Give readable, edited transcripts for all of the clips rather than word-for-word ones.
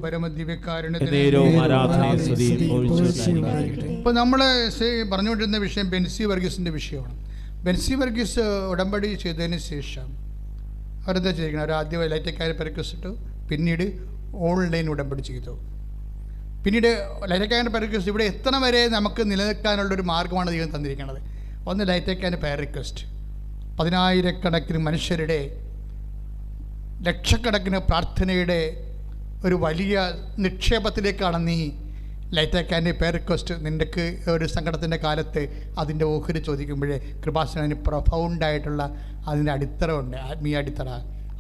ഇപ്പോൾ നമ്മൾ പറഞ്ഞുകൊണ്ടിരുന്ന വിഷയം ബെൻസി വർഗീസിൻ്റെ വിഷയമാണ്. ബെൻസി വർഗീസ് ഉടമ്പടി ചെയ്തതിന് ശേഷം അവരെന്താ ചെയ്തിരിക്കുന്നത്? അവർ ആദ്യം ലൈറ്റക്കാർ പെരക്കിസിട്ടു, പിന്നീട് ഓൺലൈൻ ഉടമ്പടി ചെയ്തു. പിന്നീട് ലൈറ്റക്കാരൻ പെരക്കിസ്റ്റ് ഇവിടെ എത്തണ വരെ നമുക്ക് നിലനിൽക്കാനുള്ളൊരു മാർഗ്ഗമാണ് ദൈവം തന്നിരിക്കുന്നത്. ഒന്ന് ലൈറ്റക്കാരൻ പെയർ റിക്വസ്റ്റ്, 10,000-കണക്കിന് മനുഷ്യരുടെ, ലക്ഷക്കണക്കിന് പ്രാർത്ഥനയുടെ ഒരു വലിയ നിക്ഷേപത്തിലേക്കാണ് നീ ലൈറ്റക്കാരൻ്റെ പെയർ റിക്വസ്റ്റ്. നിൻ്റെക്ക് ഒരു സങ്കടത്തിൻ്റെ കാലത്ത് അതിൻ്റെ ഓഹരി ചോദിക്കുമ്പോഴേ കൃപാസനത്തിന് പ്രൊഫൗണ്ടായിട്ടുള്ള അതിൻ്റെ അടിത്തറ ഉണ്ട്, ആത്മീയ അടിത്തറ.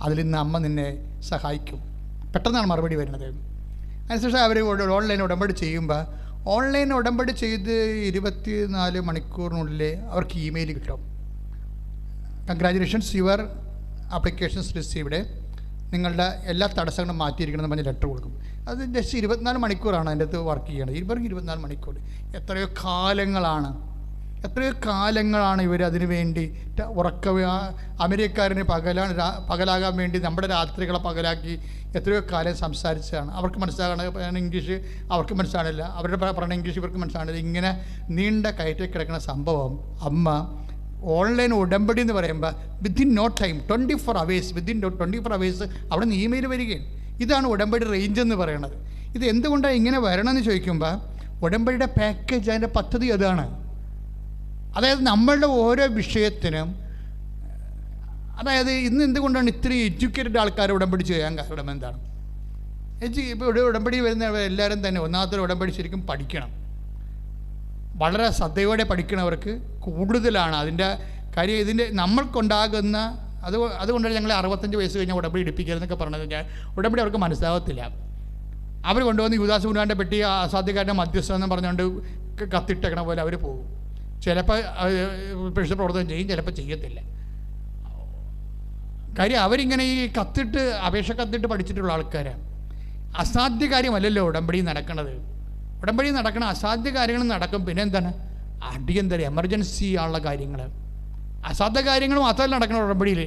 അതിൽ നിന്ന് അമ്മ നിന്നെ സഹായിക്കും. പെട്ടെന്നാണ് മറുപടി വരുന്നത്. അതിനുശേഷം അവർ ഓൺലൈൻ ഉടമ്പടി ചെയ്യുമ്പോൾ, ഓൺലൈൻ ഉടമ്പടി ചെയ്ത് 24 മണിക്കൂറിനുള്ളിൽ അവർക്ക് ഇമെയിൽ കിട്ടും. കൺഗ്രാജുലേഷൻസ്, യുവർ ആപ്ലിക്കേഷൻസ് റിസീവ്ഡ്, നിങ്ങളുടെ എല്ലാ തടസ്സങ്ങളും മാറ്റിയിരിക്കണമെന്ന് പറഞ്ഞ് ലെറ്റർ കൊടുക്കും. അത് ജസ്റ്റ് 24 മണിക്കൂറാണ് അതിൻ്റെ അകത്ത് വർക്ക് ചെയ്യണത്. ഇവർക്ക് 24 മണിക്കൂർ. എത്രയോ കാലങ്ങളാണ് ഇവർ അതിനു വേണ്ടി അമേരിക്കക്കാരന് പകലാകാൻ വേണ്ടി നമ്മുടെ രാത്രികളെ പകലാക്കി എത്രയോ കാലം സംസാരിച്ചതാണ്. അവർക്ക് മനസ്സിലാകണം ഇംഗ്ലീഷ്, അവർക്ക് മനസ്സിലാണില്ല. അവരുടെ പറയുന്ന ഇംഗ്ലീഷ് ഇവർക്ക് മനസ്സിലാണില്ല. ഇങ്ങനെ നീണ്ട കയറ്റി കിടക്കുന്ന സംഭവം അമ്മ ഓൺലൈൻ ഉടമ്പടി എന്ന് പറയുമ്പോൾ within no time 24 hours, within 24 hours അവിടെ നിന്ന് ഇമെയിൽ വരികയാണ്. ഇതാണ് ഉടമ്പടി റേഞ്ച് എന്ന് പറയുന്നത്. ഇത് എന്തുകൊണ്ടാണ് ഇങ്ങനെ വരണമെന്ന് ചോദിക്കുമ്പോൾ ഉടമ്പടിയുടെ പാക്കേജ്, അതിൻ്റെ പദ്ധതി അതാണ്. അതായത് നമ്മളുടെ ഓരോ വിഷയത്തിനും, അതായത് ഇന്ന് എന്തുകൊണ്ടാണ് ഇത്രയും എഡ്യൂക്കേറ്റഡ് ആൾക്കാർ ഉടമ്പടി ചെയ്യാൻ കാരണം എന്താണ്? ഇപ്പോൾ ഇവിടെ ഉടമ്പടി വരുന്ന എല്ലാവരും തന്നെ ഒന്നാമത്തെ ഉടമ്പടി ശരിക്കും പഠിക്കണം. വളരെ ശ്രദ്ധയോടെ പഠിക്കണവർക്ക് കൂടുതലാണ് അതിൻ്റെ കാര്യം. ഇതിൻ്റെ നമ്മൾക്കുണ്ടാകുന്ന അതുകൊണ്ടാണ് ഞങ്ങൾ 65 വയസ്സ് കഴിഞ്ഞാൽ ഉടമ്പടി എടുപ്പിക്കരുതെന്നൊക്കെ പറഞ്ഞത്. ഞാൻ ഉടമ്പടി അവർക്ക് മനസ്സിലാകത്തില്ല. അവർ കൊണ്ടുവന്ന് യൂദാസ് മുനാൻ്റെ പെട്ടി അസാധ്യക്കാരൻ്റെ മധ്യസ്ഥം എന്ന് പറഞ്ഞുകൊണ്ട് കത്തിട്ടേക്കണ പോലെ അവർ പോകും. ചിലപ്പോൾ പരിശുദ്ധ പ്രവർത്തനം ചെയ്യും, ചിലപ്പോൾ ചെയ്യത്തില്ല. കാര്യം അവരിങ്ങനെ ഈ അപേക്ഷ കത്തിട്ട് പഠിച്ചിട്ടുള്ള ആൾക്കാരാണ്. അസാധ്യ കാര്യമല്ലല്ലോ ഉടമ്പടി നടക്കണത്. ഉടമ്പടി നടക്കണ അസാധ്യ കാര്യങ്ങൾ നടക്കും. പിന്നെ എന്താണ്? അടിയന്തര എമർജൻസി ആയുള്ള കാര്യങ്ങൾ, അസാധ്യ കാര്യങ്ങൾ മാത്രമല്ല നടക്കണം ഉടമ്പടിയിൽ,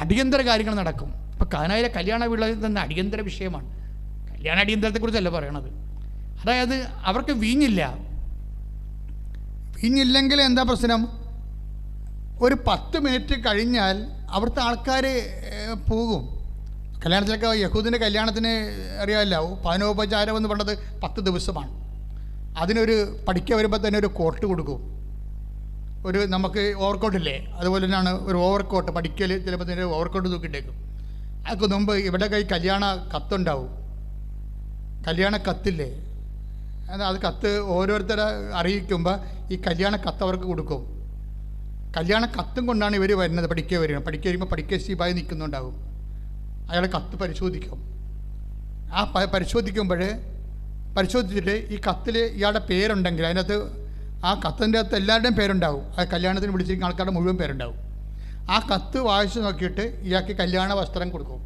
അടിയന്തര കാര്യങ്ങൾ നടക്കും. ഇപ്പോൾ കാനായിലെ കല്യാണ വിളയിൽ തന്നെ അടിയന്തര വിഷയമാണ്. കല്യാണ അടിയന്തരത്തെക്കുറിച്ചല്ല പറയണത്. അതായത് അവർക്ക് വീഞ്ഞില്ലെങ്കിൽ എന്താ പ്രശ്നം? ഒരു 10 മിനിറ്റ് കഴിഞ്ഞാൽ അവിടുത്തെ ആൾക്കാർ പോകും. കല്യാണത്തിലൊക്കെ യഹൂദിൻ്റെ കല്യാണത്തിന് അറിയാമല്ലോ, പാനോപചാരം എന്ന് പറഞ്ഞത് 10 ദിവസമാണ്. അതിനൊരു പഠിക്കാൻ വരുമ്പോൾ തന്നെ ഒരു കോട്ട് കൊടുക്കും. ഒരു നമുക്ക് ഓവർകോട്ടില്ലേ, അതുപോലെ തന്നെയാണ് ഒരു ഓവർകോട്ട്. പഠിക്കൽ ചിലപ്പോൾ തന്നെ ഓവർകോട്ട് തൂക്കിയിട്ടേക്കും. അതൊക്കെ മുമ്പ് ഇവിടെ കല്യാണ കത്തുണ്ടാവും. കല്യാണ കത്തില്ലേ, അത് കത്ത് ഓരോരുത്തരെ അറിയിക്കുമ്പോൾ ഈ കല്യാണ കത്ത് അവർക്ക് കൊടുക്കും. കല്യാണ കത്തും കൊണ്ടാണ് ഇവർ വരുന്നത്. പഠിക്കുക വരുമ്പോൾ പഠിക്കുക ശിവായി നിൽക്കുന്നുണ്ടാവും. അയാൾ കത്ത് പരിശോധിക്കും. ആ പരിശോധിച്ചിട്ട് ഈ കത്തിൽ ഇയാളുടെ പേരുണ്ടെങ്കിൽ അതിനകത്ത്, ആ കത്തിൻ്റെ അകത്ത് എല്ലാവരുടെയും പേരുണ്ടാവും. ആ കല്യാണത്തിന് വിളിച്ചിരിക്കുന്ന ആൾക്കാരുടെ മുഴുവൻ പേരുണ്ടാവും. ആ കത്ത് വായിച്ച് നോക്കിയിട്ട് ഇയാൾക്ക് കല്യാണ വസ്ത്രം കൊടുക്കും.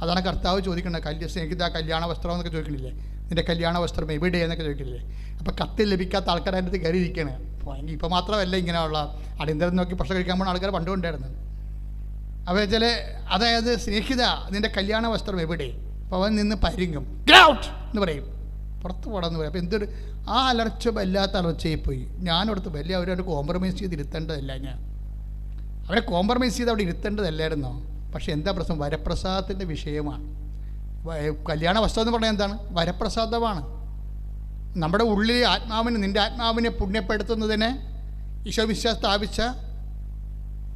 അതാണ് കർത്താവ് ചോദിക്കുന്നത്. എനിക്കിത് ആ കല്യാണ വസ്ത്രം എന്നൊക്കെ ചോദിക്കണില്ലേ, നിൻ്റെ കല്യാണ വസ്ത്രം എവിടെയെന്നൊക്കെ ചോദിക്കില്ലേ. അപ്പോൾ കത്തിൽ ലഭിക്കാത്ത ആൾക്കാർ അതിൻ്റെ അടുത്ത് കയറിയിരിക്കുകയാണ്. ഇപ്പോൾ മാത്രമല്ല ഇങ്ങനെയുള്ള അടിയന്തരം നോക്കി ഭക്ഷണം കഴിക്കാൻ പോകുന്ന ആൾക്കാർ പണ്ടുകൊണ്ടായിരുന്നു. അപ്പോൾ അതായത് സ്നേഹിത നിൻ്റെ കല്യാണ വസ്ത്രം എവിടെ? അപ്പോൾ അവൻ നിന്ന് പരിങ്ങും, ഗെറ്റ് ഔട്ട് എന്ന് പറയും, പുറത്ത് പോടാന്ന് പറയും. അപ്പോൾ എന്തൊരു ആ അലർച്ച വല്ലാത്ത അലർച്ചയിൽ പോയി. ഞാനോടത്ത് വലിയ അവരവരെ കോംപ്രമൈസ് ചെയ്ത് ഇരുത്തേണ്ടതല്ല, അവരെ കോംപ്രമൈസ് ചെയ്ത് അവിടെ ഇരുത്തേണ്ടതല്ലായിരുന്നോ? പക്ഷേ എന്താ പ്രശ്നം? വരപ്രസാദത്തിൻ്റെ വിഷയമാണ്. കല്യാണ വസ്ത്രം എന്ന് പറഞ്ഞാൽ എന്താണ്? വരപ്രസാദമാണ്. നമ്മുടെ ഉള്ളിൽ നിൻ്റെ ആത്മാവിനെ പുണ്യപ്പെടുത്തുന്നതിന് ഈശോമിശിഹാ സ്ഥാപിച്ച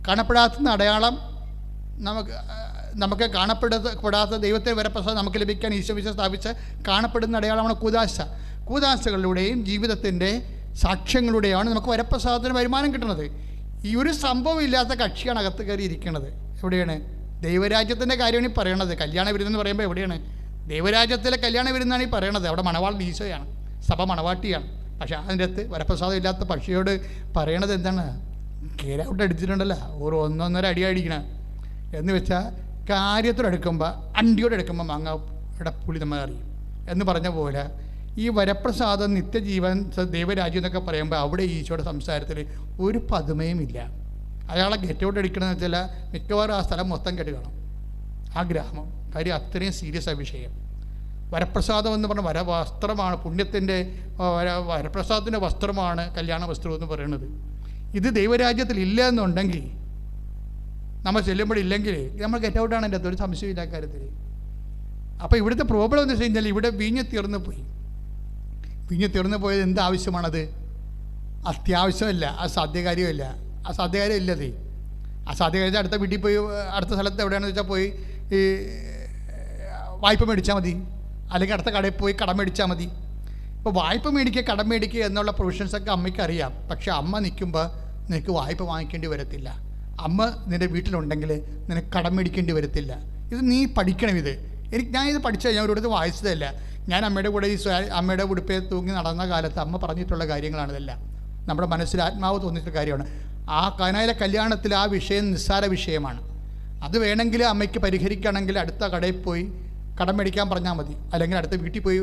കാണപ്പെടാത്ത അടയാളം, നമുക്ക് കാണപ്പെടാത്ത ദൈവത്തെ വരപ്രസാദം നമുക്ക് ലഭിക്കാൻ ഈശോമിശിഹാ സ്ഥാപിച്ച കാണപ്പെടുന്ന അടയാളമാണ് കൂദാശ. കൂദാശകളിലൂടെയും ജീവിതത്തിൻ്റെ സാക്ഷ്യങ്ങളിലൂടെയാണ് നമുക്ക് വരപ്രസാദത്തിന് വരുമാനം കിട്ടുന്നത്. ഈ ഒരു സംഭവം ഇല്ലാത്ത കക്ഷിയാണ് അകത്ത് കയറി ഇരിക്കുന്നത്. എവിടെയാണ്? ദൈവരാജ്യത്തിൻ്റെ കാര്യമാണ് ഈ പറയണത്. കല്യാണ വിരുന്നെന്ന് പറയുമ്പോൾ എവിടെയാണ്? ദൈവരാജ്യത്തിലെ കല്യാണ വിരുന്നാണ് ഈ പറയണത്. അവിടെ മണവാളൻ ഈശോയാണ്, സഭ മണവാട്ടിയാണ്. പക്ഷേ അതിൻ്റെ അകത്ത് വരപ്രസാദം ഇല്ലാത്ത പക്ഷിയോട് പറയണത് എന്താണ്? കേരൗട്ട് അടിച്ചിട്ടുണ്ടല്ലോ, ഒരു 1-1.5 അടി അടിക്കണം എന്ന് വെച്ചാൽ കാര്യത്തോടെടുക്കുമ്പോൾ, അണ്ടിയോടെടുക്കുമ്പോൾ മാങ്ങയുടെ പുളി നമ്മൾ അറിയും എന്ന് പറഞ്ഞ പോലെ ഈ വരപ്രസാദം, നിത്യജീവൻ, ദൈവരാജ്യം എന്നൊക്കെ പറയുമ്പോൾ അവിടെ ഈശോയുടെ സംസാരത്തിൽ ഒരു പതുമയുമില്ല. അയാളെ ഗെറ്റൗട്ട് അടിക്കണമെന്ന് വെച്ചാൽ മിക്കവാറും ആ സ്ഥലം മൊത്തം കെട്ടി കാണും, ആ ഗ്രാമം. കാര്യം അത്രയും സീരിയസ് ആ വിഷയം. വരപ്രസാദം എന്ന് പറഞ്ഞ വസ്ത്രമാണ്, പുണ്യത്തിൻ്റെ വരപ്രസാദത്തിൻ്റെ വസ്ത്രമാണ് കല്യാണ വസ്ത്രം എന്ന് പറയുന്നത്. ഇത് ദൈവരാജ്യത്തിൽ ഇല്ല എന്നുണ്ടെങ്കിൽ, നമ്മൾ ചെല്ലുമ്പോഴില്ലെങ്കിൽ നമ്മൾ ഗെറ്റ് ഔട്ടാണ്. എൻ്റെ അതൊരു സംശയമില്ല കാര്യത്തിൽ. അപ്പോൾ ഇവിടുത്തെ പ്രോബ്ലം എന്ന് വെച്ച് കഴിഞ്ഞാൽ ഇവിടെ വീഞ്ഞ് തീർന്നു പോയി. വീഞ്ഞ് തീർന്നു പോയത് എന്താവശ്യമാണത്? അത്യാവശ്യമല്ല, അസാധ്യകാര്യമല്ല. അസാധ്യകാര്യം ഇല്ലതേ. അസാധ്യകാര്യം അടുത്ത വീട്ടിൽ പോയി, അടുത്ത സ്ഥലത്ത് എവിടെയാണെന്ന് വെച്ചാൽ പോയി ഈ വായ്പ മേടിച്ചാൽ മതി, അല്ലെങ്കിൽ അടുത്ത കടയിൽ പോയി കടം മേടിച്ചാൽ മതി. ഇപ്പോൾ വായ്പ മേടിക്കുക, കടം മേടിക്കുക എന്നുള്ള പ്രൊവിഷൻസൊക്കെ അമ്മയ്ക്ക് അറിയാം. പക്ഷേ അമ്മ നിൽക്കുമ്പോൾ നിനക്ക് വായ്പ വാങ്ങിക്കേണ്ടി വരത്തില്ല. അമ്മ നിൻ്റെ വീട്ടിലുണ്ടെങ്കിൽ നിനക്ക് കടം മേടിക്കേണ്ടി വരത്തില്ല. ഇത് നീ പഠിക്കണം. ഞാനിത് പഠിച്ചാൽ ഞാൻ ഒരിടത്ത് വായിച്ചതല്ല. ഞാൻ അമ്മയുടെ കൂടെ അമ്മയുടെ ഉടുപ്പേ തൂങ്ങി നടന്ന കാലത്ത് അമ്മ പറഞ്ഞിട്ടുള്ള കാര്യങ്ങളാണിതെല്ലാം. നമ്മുടെ മനസ്സിൽ ആത്മാവ് തോന്നിയിട്ടുള്ള കാര്യമാണ്. ആ കാനായിലെ കല്യാണത്തിൽ ആ വിഷയം നിസ്സാര വിഷയമാണ്. അത് വേണമെങ്കിൽ അമ്മയ്ക്ക് പരിഹരിക്കുകയാണെങ്കിൽ അടുത്ത കടയിൽ പോയി കടം മേടിക്കാൻ പറഞ്ഞാൽ മതി, അല്ലെങ്കിൽ അടുത്ത വീട്ടിൽ പോയി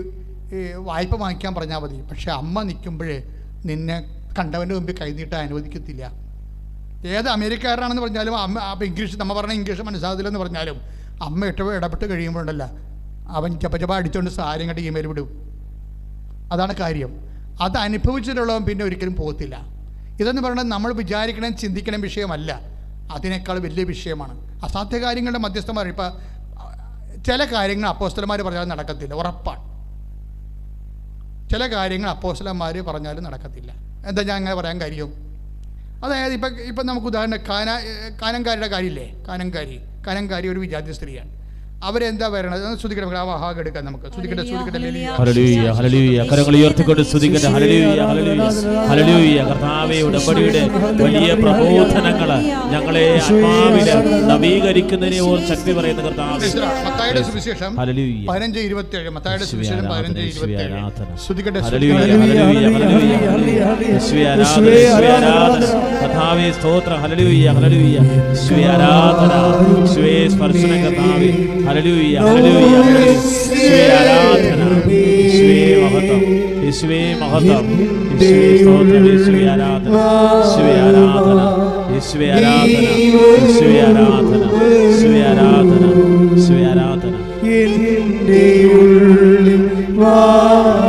വായ്പ വാങ്ങിക്കാൻ പറഞ്ഞാൽ മതി. പക്ഷേ അമ്മ നിൽക്കുമ്പോഴേ നിന്നെ കണ്ടവൻ്റെ മുമ്പിൽ കൈനീട്ടാൻ അനുവദിക്കത്തില്ല. ഏത് അമേരിക്കാരനാണെന്ന് പറഞ്ഞാലും അമ്മ അപ്പം ഇംഗ്ലീഷ് നമ്മൾ പറഞ്ഞ ഇംഗ്ലീഷ് മനസ്സിലാകില്ലെന്ന് പറഞ്ഞാലും അമ്മ ഇടപെട്ട് കഴിയുമ്പോഴുണ്ടല്ല അവൻ ചപ്പ അടിച്ചുകൊണ്ട് സാരി കണ്ട് ഇമെയിൽ വിടും. അതാണ് കാര്യം. അത് അനുഭവിച്ചിട്ടുള്ളവൻ പിന്നെ ഒരിക്കലും പോകത്തില്ല. ഇതെന്ന് പറയുന്നത് നമ്മൾ വിചാരിക്കണം ചിന്തിക്കണം വിഷയമല്ല, അതിനേക്കാൾ വലിയ വിഷയമാണ്. അസാധ്യ കാര്യങ്ങളുടെ മധ്യസ്ഥന്മാർ. ഇപ്പം ചില കാര്യങ്ങൾ അപ്പോസ്തലന്മാർ പറഞ്ഞാലും നടക്കത്തില്ല, ഉറപ്പാണ്. ചില കാര്യങ്ങൾ അപ്പോസ്തലന്മാർ പറഞ്ഞാലും നടക്കത്തില്ല. എന്താ ഞാൻ അങ്ങനെ പറയാൻ കാര്യം? അതായത് ഇപ്പം നമുക്ക് ഉദാഹരണം കാനംകാരിയുടെ കാര്യമില്ലേ? കാനംകാരി ഒരു വിജാതി സ്ത്രീയാണ്. അവരെന്താ പറയണത്? ശ്രദ്ധിക്കട്ടെ, ആ വാഹകം എടുക്കാം നമുക്ക്. ശ്രദ്ധിക്കട്ടെ. ഹല്ലേലൂയ, ഹല്ലേലൂയ. കരങ്ങൾ ഉയർത്തിക്കൊണ്ട് സ്തുതിക്കട്ടെ. ഹല്ലേലൂയ, ഹല്ലേലൂയ, ഹല്ലേലൂയ. കർത്താവേ, ഉടമ്പടിയുടെ വലിയ പ്രബോധനങ്ങൾ ഞങ്ങളെ ആത്മാവില് നവീകരിക്കുന്നതിനെ ഓർ ശക്തി പറയുന്ന കർത്താവേ. മത്തായിയുടെ സുവിശേഷം 15:27. മത്തായിയുടെ സുവിശേഷം 15:27. ശ്രദ്ധിക്കട്ടെ. ഹല്ലേലൂയ, ഹല്ലേലൂയ, ഹല്ലേലൂയ. യേശുവേ ആരാധന, യേശുവേ ആരാധന. കർത്താവേ സ്തോത്രം. ഹല്ലേലൂയ, ഹല്ലേലൂയ. യേശുവേ ആരാധന, യേശുവേ സ്പർശനം കർത്താവേ. ഹല്ലേലൂയ, ഹല്ലേലൂയ. യേശുവേ ആരാധന, യേശുവേ മഹത്വം, യേശുവേ മഹത്വം, യേശുവേ സ്തോത്രം, യേശുവേ ആരാധന, യേശുവേ ആരാധന, യേശുവേ ആരാധന, യേശുവേ ആരാധന, യേശുവേ ആരാധന, യേശുവേ ആരാധന,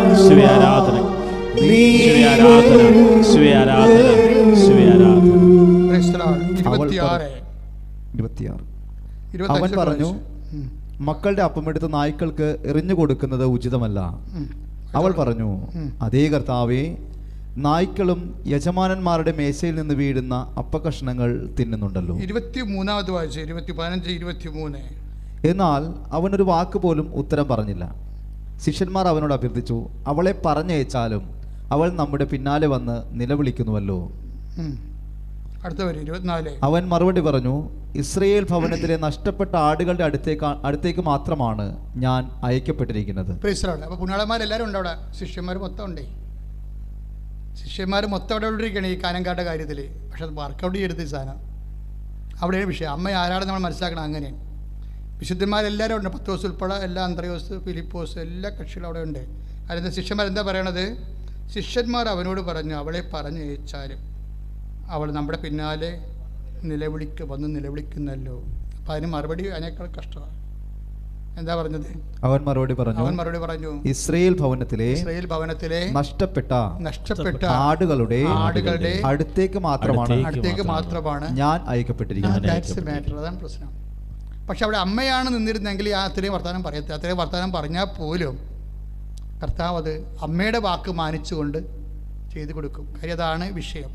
യേശുവേ ആരാധന, യേശുവേ ആരാധന, യേശുവേ ആരാധന, യേശുവേ ആരാധന. 26. അവൻ പറഞ്ഞു, മക്കളുടെ അപ്പമെടുത്ത് നായ്ക്കൾക്ക് എറിഞ്ഞു കൊടുക്കുന്നത് ഉചിതമല്ല. അവൾ പറഞ്ഞു, അതേ കർത്താവേ, നായ്ക്കളും യജമാനന്മാരുടെ മേശയിൽ നിന്ന് വീഴുന്ന അപ്പകഷ്ണങ്ങൾ തിന്നുന്നുണ്ടല്ലോ. 23 എന്നാൽ അവനൊരു വാക്ക് പോലും ഉത്തരം പറഞ്ഞില്ല. ശിഷ്യന്മാർ അവനോട് അഭ്യർത്ഥിച്ചു, അവളെ പറഞ്ഞയച്ചാലും അവൾ നമ്മുടെ പിന്നാലെ വന്ന് നിലവിളിക്കുന്നുവല്ലോ. അവൻ മറുപടി പറഞ്ഞു, ഇസ്രയേൽ ഭവനത്തിലെ നഷ്ടപ്പെട്ട ആടുകളുടെ അടുത്തേക്ക് മാത്രമാണ് ഞാൻ അയക്കപ്പെട്ടിരിക്കുന്നത്. അപ്പോൾ പുണ്യാളന്മാരെല്ലാവരും ഉണ്ട് അവിടെ. ശിഷ്യന്മാർ മൊത്തം ഉണ്ടേ. ശിഷ്യന്മാർ മൊത്തം അവിടെ ഇരിക്കുകയാണ് ഈ കാനംകാരുടെ കാര്യത്തിൽ. പക്ഷെ അത് വർക്കൗട്ട് ചെയ്തെടുത്ത സാധനം അവിടെയാണ് വിഷയം. അമ്മ ആരാണ് നമ്മൾ മനസ്സിലാക്കണം. അങ്ങനെയാണ് വിശുദ്ധന്മാരെല്ലാവരും ഉണ്ട്. പത്രോസ് ഉൾപ്പെടെ എല്ലാ അന്ത്രയോസ്, ഫിലിപ്പോസ്, എല്ലാ കക്ഷികളും അവിടെ ഉണ്ട്. അതിൻ്റെ ശിഷ്യന്മാരെന്താ പറയണത്? ശിഷ്യന്മാർ അവനോട് പറഞ്ഞു, അവളെ പറഞ്ഞയച്ചാലും അവൾ നമ്മുടെ പിന്നാലെ വന്ന് നിലവിളിക്കുന്നല്ലോ. അപ്പം അതിന് മറുപടി അതിനേക്കാൾ കഷ്ടമാണ്. എന്താ പറഞ്ഞത്? അവൻ മറുപടി പറഞ്ഞു, ഇസ്രയേൽ ഭവനത്തിലെ നഷ്ടപ്പെട്ട ആടുകളുടെ അടുത്തേക്ക് മാത്രമാണ് ഞാൻ അയക്കപ്പെട്ടിരിക്കുന്നത്. അതാണ് പ്രശ്നം. പക്ഷെ അവിടെ അമ്മയാണ് നിന്നിരുന്നെങ്കിൽ അത്രയും വർത്തമാനം പറയത്തില്ല. അത്രയും വർത്തമാനം പറഞ്ഞാൽ പോലും കർത്താവ് അത് അമ്മയുടെ വാക്ക് മാനിച്ചുകൊണ്ട് ചെയ്തു കൊടുക്കും. കാര്യം അതാണ് വിഷയം.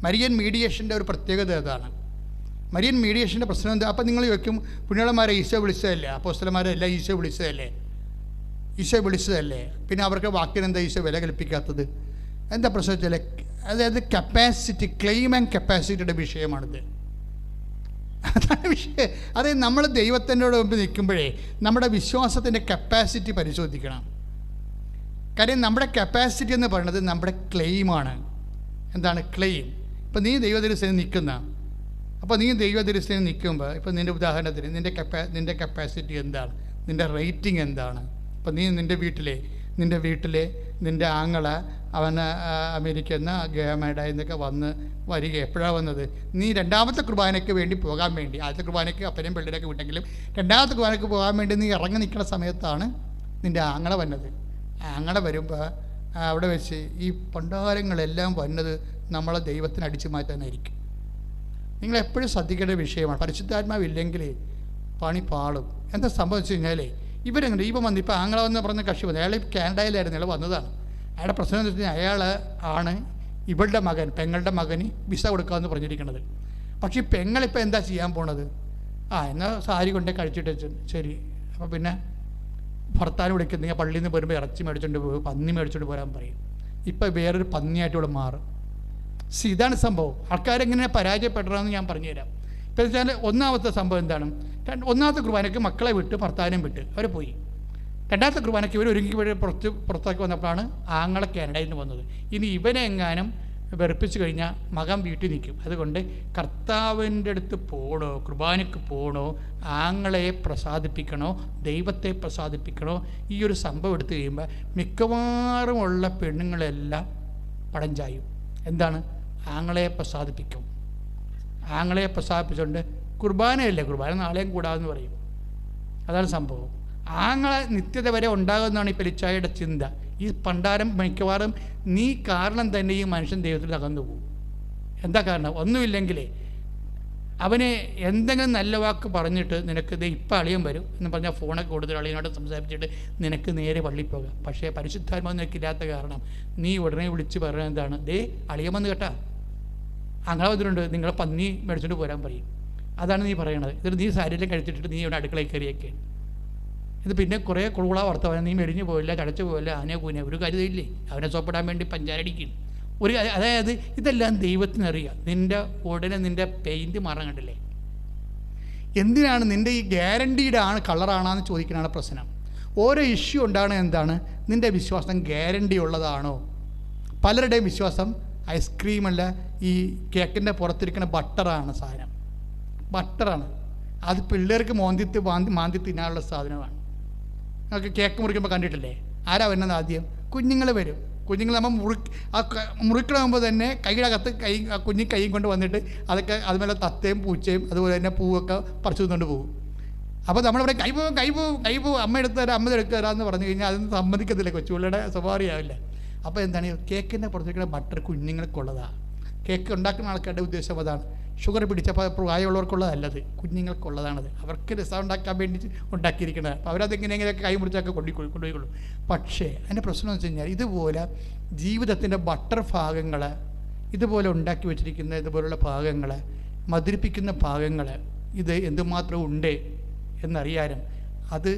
മരിയൻ മീഡിയേഷൻ്റെ ഒരു പ്രത്യേകത അതാണ്. മരിയൻ മീഡിയേഷൻ്റെ പ്രശ്നം എന്താ? അപ്പം നിങ്ങൾ ചോദിക്കും, പുണ്യാളന്മാരെ ഈശോ വിളിച്ചതല്ലേ? അപ്പോസ്തലന്മാരെ എല്ലാം ഈശോ വിളിച്ചതല്ലേ? പിന്നെ അവർക്ക് വാക്കിനെന്താ ഈശോ വില കൽപ്പിക്കാത്തത്? എന്താ പ്രശ്നം വെച്ചാൽ, അതായത് കപ്പാസിറ്റി, ക്ലെയിം ആൻഡ് കപ്പാസിറ്റിയുടെ വിഷയമാണിത്. അതാണ് വിഷയം. അതായത് നമ്മൾ ദൈവത്തിൻ്റെ മുമ്പിൽ നിൽക്കുമ്പോഴേ നമ്മുടെ വിശ്വാസത്തിൻ്റെ കപ്പാസിറ്റി പരിശോധിക്കണം. കാര്യം നമ്മുടെ കപ്പാസിറ്റി എന്ന് പറയുന്നത് നമ്മുടെ ക്ലെയിമാണ്. എന്താണ് ക്ലെയിം? ഇപ്പം നീ ദൈവദരിസനം നിൽക്കുന്ന, അപ്പോൾ നീ ദൈവദരിസനം നിൽക്കുമ്പോൾ ഇപ്പം നിൻ്റെ ഉദാഹരണത്തിന് നിൻ്റെ കപ്പാസിറ്റി എന്താണ്? നിൻ്റെ റേറ്റിംഗ് എന്താണ്? ഇപ്പം നീ നിൻ്റെ വീട്ടിലെ നിൻ്റെ ആങ്ങള അവന് അമേരിക്കയിൽ നിന്ന് ഗവൺമെൻറ്റായി എന്നൊക്കെ വരിക എപ്പോഴാണ് വന്നത്? നീ രണ്ടാമത്തെ കുർബാനയ്ക്ക് വേണ്ടി പോകാൻ വേണ്ടി, ആദ്യത്തെ കുർബാനയ്ക്ക് അപ്പനെയും പിള്ളേരൊക്കെ വിട്ടെങ്കിലും രണ്ടാമത്തെ കുർബാനയ്ക്ക് പോകാൻ വേണ്ടി നീ ഇറങ്ങി നിൽക്കുന്ന സമയത്താണ് നിൻ്റെ ആങ്ങള വന്നത്. ആങ്ങള വരുമ്പോൾ അവിടെ വെച്ച് ഈ പണ്ടാരങ്ങളെല്ലാം വന്നത് നമ്മളെ ദൈവത്തിന് അടിച്ചു മാറ്റാനായിരിക്കും. നിങ്ങളെപ്പോഴും ശ്രദ്ധിക്കേണ്ട വിഷയമാണ്. പരിശുദ്ധാത്മാവില്ലെങ്കിൽ പണി പാളും. എന്താ സംഭവം വെച്ച് കഴിഞ്ഞാൽ ഇവരെങ്ങനെ വന്ന് ഇപ്പോൾ ആങ്ങള വന്ന് പറഞ്ഞ കക്ഷി വന്നു. അയാൾ കാനഡയിലായിരുന്നു, അയാൾ വന്നതാണ്. അയാളുടെ പ്രശ്നം എന്ന് വെച്ച് കഴിഞ്ഞാൽ അയാൾ ആണ് ഇവളുടെ മകൻ, പെങ്ങളുടെ മകന് വിസ കൊടുക്കാമെന്ന് പറഞ്ഞിരിക്കുന്നത്. പക്ഷേ ഈ പെങ്ങളിപ്പോൾ എന്താ ചെയ്യാൻ പോണത്? എന്നാൽ സാരി കൊണ്ടേ കഴിച്ചിട്ട് ശരി. അപ്പോൾ പിന്നെ ഭർത്താവിനെ വിളിക്കുന്നെങ്കിൽ പള്ളിയിൽ നിന്ന് വരുമ്പോൾ ഇറച്ചി മേടിച്ചുകൊണ്ട് പോകും, പന്നി മേടിച്ചുകൊണ്ട് പോരാൻ പറയും. ഇപ്പോൾ വേറൊരു പന്നിയായിട്ട് ഇവിടെ മാറും. ഇതാണ് സംഭവം. ആൾക്കാരെങ്ങനെ പരാജയപ്പെടണമെന്ന് ഞാൻ പറഞ്ഞുതരാം. ഇപ്പോൾ വെച്ചാൽ ഒന്നാമത്തെ സംഭവം എന്താണ്? ഒന്നാമത്തെ കുർബാനയ്ക്ക് മക്കളെ വിട്ട് ഭർത്താവിനെയും വിട്ട് അവർ പോയി. രണ്ടാമത്തെ കുർബാനയ്ക്ക് ഇവർ ഒരുങ്ങി പുറത്തേക്ക് വന്നപ്പോഴാണ് ആങ്ങളെ കാനഡയിൽ നിന്ന് വന്നത്. ഇനി ഇവനെ എങ്ങാനും വെറുപ്പിച്ച് കഴിഞ്ഞാൽ മകൻ വീട്ടിൽ നിൽക്കും. അതുകൊണ്ട് കർത്താവിൻ്റെ അടുത്ത് പോകണോ, കുർബാനയ്ക്ക് പോകണോ, ആങ്ങളെ പ്രസാദിപ്പിക്കണോ, ദൈവത്തെ പ്രസാദിപ്പിക്കണോ, ഈ ഒരു സംഭവം എടുത്തു കഴിയുമ്പോൾ മിക്കവാറും ഉള്ള പെണ്ണുങ്ങളെല്ലാം പടഞ്ചായും. എന്താണ്? ആങ്ങളെ പ്രസാദിപ്പിക്കും. ആങ്ങളെ പ്രസാദിപ്പിച്ചുകൊണ്ട് കുർബാനയല്ലേ, കുർബാന നാളെയും കൂടാതെന്ന് പറയും. അതാണ് സംഭവം. ആങ്ങളെ നിത്യത വരെ ഉണ്ടാകുന്നതാണ് ഈ പെലിച്ചായയുടെ ചിന്ത. ഈ പണ്ടാരം മിക്കവാറും നീ കാരണം തന്നെ ഈ മനുഷ്യൻ ദൈവത്തിൽ അകന്നു പോകും. എന്താ കാരണം? ഒന്നുമില്ലെങ്കിലേ അവനെ എന്തെങ്കിലും നല്ല വാക്ക് പറഞ്ഞിട്ട് നിനക്ക് ഇപ്പം അളിയൻ വരും എന്ന് പറഞ്ഞാൽ ഫോണൊക്കെ കൊടുത്തിട്ട് അളിയനോട് സംസാരിച്ചിട്ട് നിനക്ക് നേരെ പള്ളിയിൽ പോകാം. പക്ഷേ പരിശുദ്ധാത്മാവ് നിനക്കില്ലാത്ത കാരണം നീ ഉടനെ വിളിച്ച് പറയുന്നത് എന്താണ്? അളിയൻ വന്ന് കേട്ടാ, അങ്ങനെ വന്നിട്ടുണ്ട്, നിങ്ങളെ പന്നി മേടിച്ചിട്ട് പോരാൻ പറയും. അതാണ് നീ പറയണത്. എന്നിട്ട് നീ സാരിയെല്ലാം കഴിച്ചിട്ട് നീ ഇവിടെ അടുക്കളയിൽ കയറിയൊക്കെ. ഇത് പിന്നെ കുറേ കുളുകുള വർത്തമാനം. നീ മെലിഞ്ഞു പോയില്ല, ചടച്ചു പോയില്ല, ആനയെ കൂനെ ഒരു കാര്യമില്ലേ, അവനെ സോപ്പിടാൻ വേണ്ടി പഞ്ചാരടിക്കും. അതായത് ഇതെല്ലാം ദൈവത്തിനറിയാം. നിൻ്റെ ഉടനെ നിൻ്റെ പെയിൻറ്റ് മാറാൻ കണ്ടില്ലേ? എന്തിനാണ് നിൻ്റെ ഈ ഗ്യാരണ്ടീഡ് ആണ് കളറാണെന്ന് ചോദിക്കാനാണ് പ്രശ്നം. ഓരോ ഇഷ്യൂ ഉണ്ടാകുന്നത് എന്താണ്? നിൻ്റെ വിശ്വാസം ഗ്യാരണ്ടി ഉള്ളതാണോ? പലരുടെയും വിശ്വാസം ഐസ്ക്രീമല്ല, ഈ കേക്കിൻ്റെ പുറത്തിരിക്കുന്ന ബട്ടറാണ് സാധനം. ബട്ടറാണ് അത്. പിള്ളേർക്ക് മാന്തി തിന്നാനുള്ള സാധനമാണ്. നമുക്ക് കേക്ക് മുറിക്കുമ്പോൾ കണ്ടിട്ടില്ലേ? ആരാ വരുന്നത് ആദ്യം? കുഞ്ഞുങ്ങൾ വരും. കുഞ്ഞുങ്ങൾ നമ്മൾ മുറിക്കണമുമ്പോൾ തന്നെ കൈയുടെ അകത്ത് കുഞ്ഞി കൈയും കൊണ്ട് വന്നിട്ട് അതൊക്കെ അതുപോലെ തത്തയും പൂച്ചയും അതുപോലെ തന്നെ പൂവൊക്കെ പറിച്ചു തന്നുകൊണ്ട് പോകും. അപ്പോൾ നമ്മളിവിടെ കൈ പോവും അമ്മ എടുത്ത് തരാം, അമ്മ എടുത്ത് തരാമെന്ന് പറഞ്ഞു കഴിഞ്ഞാൽ അതൊന്നും സമ്മതിക്കത്തില്ല. കൊച്ചുപിള്ളയുടെ സ്വഭാവമാവില്ല. അപ്പോൾ എന്താണ്? കേക്കിൻ്റെ പുറത്തേക്കുള്ള ബട്ടർ കുഞ്ഞുങ്ങൾക്കുള്ളതാണ്. കേക്ക് ഉണ്ടാക്കുന്ന ആൾക്കാരുടെ ഉദ്ദേശം അതാണ്. ഷുഗർ പിടിച്ചപ്പോൾ പ്രായമുള്ളവർക്കുള്ളതല്ലത്, കുഞ്ഞുങ്ങൾക്കുള്ളതാണത്. അവർക്ക് രസം ഉണ്ടാക്കാൻ വേണ്ടി ഉണ്ടാക്കിയിരിക്കുന്നത്. അപ്പോൾ അവരതെങ്ങനെയെങ്കിലൊക്കെ കൈ മുറിച്ചൊക്കെ കൊണ്ടുപോയിക്കൊള്ളും. പക്ഷേ അതിൻ്റെ പ്രശ്നം എന്ന് വെച്ച് കഴിഞ്ഞാൽ ഇതുപോലെ ജീവിതത്തിൻ്റെ ബട്ടർ ഭാഗങ്ങൾ ഇതുപോലെ ഉണ്ടാക്കി വെച്ചിരിക്കുന്ന ഇതുപോലുള്ള ഭാഗങ്ങൾ, മധുരിപ്പിക്കുന്ന ഭാഗങ്ങൾ, ഇത് എന്തുമാത്രം ഉണ്ട് എന്നറിയാനും അത്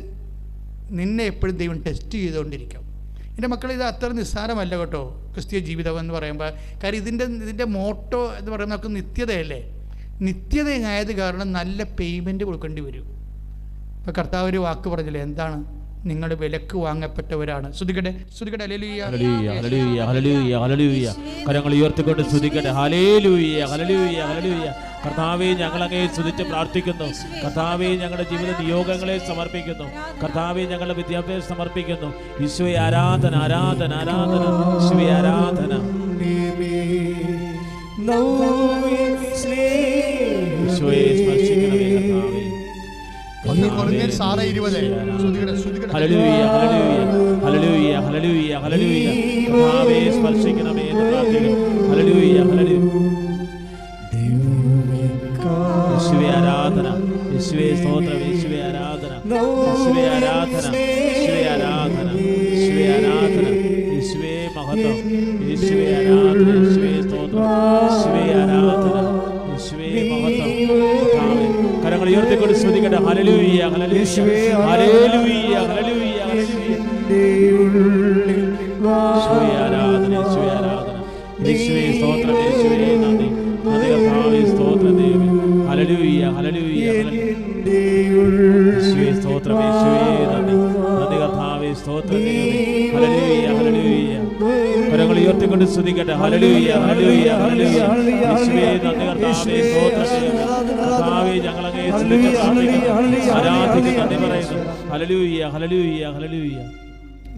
നിന്നെ എപ്പോഴും ദൈവം ടെസ്റ്റ് ചെയ്തുകൊണ്ടിരിക്കും. എൻ്റെ മക്കൾ, ഇത് അത്ര നിസ്സാരമല്ല കേട്ടോ ക്രിസ്തീയ ജീവിതം എന്ന് പറയുമ്പോൾ. കാര്യം ഇതിൻ്റെ മോട്ടോ എന്ന് പറയുമ്പോൾ നമുക്ക് നിത്യതയല്ലേ. നിത്യതയായത് കാരണം നല്ല പേയ്മെൻറ്റ് കൊടുക്കേണ്ടി വരും. ഇപ്പോൾ കർത്താവ് ഒരു വാക്ക് പറഞ്ഞില്ലേ, എന്താണ്? നിങ്ങൾ വിലക്ക് വാങ്ങപ്പെട്ടവരാണ്. ശ്രുതിക്കട്ടെ ഹല്ലേലൂയ ഹല്ലേലൂയ ഹല്ലേലൂയ ഹല്ലേലൂയ. കരങ്ങൾ ഉയർത്തിക്കൊണ്ട് ശ്രുതിക്കട്ടെ ഹല്ലേലൂയ ഹല്ലേലൂയ ഹല്ലേലൂയ. കർത്താവേ, ഞങ്ങൾ അങ്ങയെ സ്തുതിച്ച് പ്രാർത്ഥിക്കുന്നു. കർത്താവേ, ഞങ്ങളുടെ ജീവിത നിയോഗങ്ങളെ സമർപ്പിക്കുന്നു. കർത്താവേ, ഞങ്ങളുടെ വിദ്യാഭ്യാസം സമർപ്പിക്കുന്നു. ഈശോയെ ആരാധന ആരാധന ആരാധന. ഈശോയെ ആരാധന. ഈശോയെ സ്പർശിക്കണമേ കർത്താവേ. ഹല്ലേലൂയ ഹല്ലേലൂയ ഹല്ലേലൂയ ഹല്ലേലൂയ. കർത്താവേ, സ്പർശിക്കണമേ എന്ന് പ്രാർത്ഥിക്കുന്നു. ഹല്ലേലൂയ ഹല്ലേലൂയ. യേശുവേ ആരാധന, യേശുവേ സ്തോത്രം, യേശുവേ ആരാധന, യേശുവേ ആരാധന, യേശുവേ ആരാധന, യേശുവേ ആരാധന, യേശുവേ മഹത്വം, യേശുവേ ആരാധന, യേശുവേ സ്തോത്രം, യേശുവേ ആരാധന, യേശുവേ മഹത്വം. കരങ്ങൾ ഉയർത്തിക്കൊണ്ട് സ്തുതിക്കട്ടെ. ഹല്ലേലൂയ ഹല്ലേലൂയ ഹല്ലേലൂയ ഹല്ലേലൂയ ഹല്ലേലൂയ. യേശുവേ ആരാധന, യേശുവേ ആരാധന, യേശുവേ സ്തോത്രം, യേശുവേ നന്ദി. നന്ദി കർത്താവേ, സ്തോത്രം ദൈവമേ. ഹല്ലേലൂയ ഹല്ലേലൂയ യേശുവേ സ്തോത്രം, യേശുവേ നന്ദി. നന്ദി കർത്താവേ, സ്തോത്രം ദൈവമേ. ഹല്ലേലൂയ ഹല്ലേലൂയ. കരങ്ങൾ ഉയർത്തിക്കൊണ്ട് സ്തുതിക്കട്ടെ. ഹല്ലേലൂയ ഹല്ലേലൂയ ഹല്ലേലൂയ. യേശുവേ നന്ദി കർത്താവേ, സ്തോത്രം ദൈവമേ. കർത്താവേ, ഞങ്ങൾ അങ്ങയെ സ്തുതിച്ച് പ്രാർത്ഥിക്കുന്നു, ആരാധിക്കുന്നു, നന്ദി പറയുന്നു. ഹല്ലേലൂയ ഹല്ലേലൂയ ഹല്ലേലൂയ.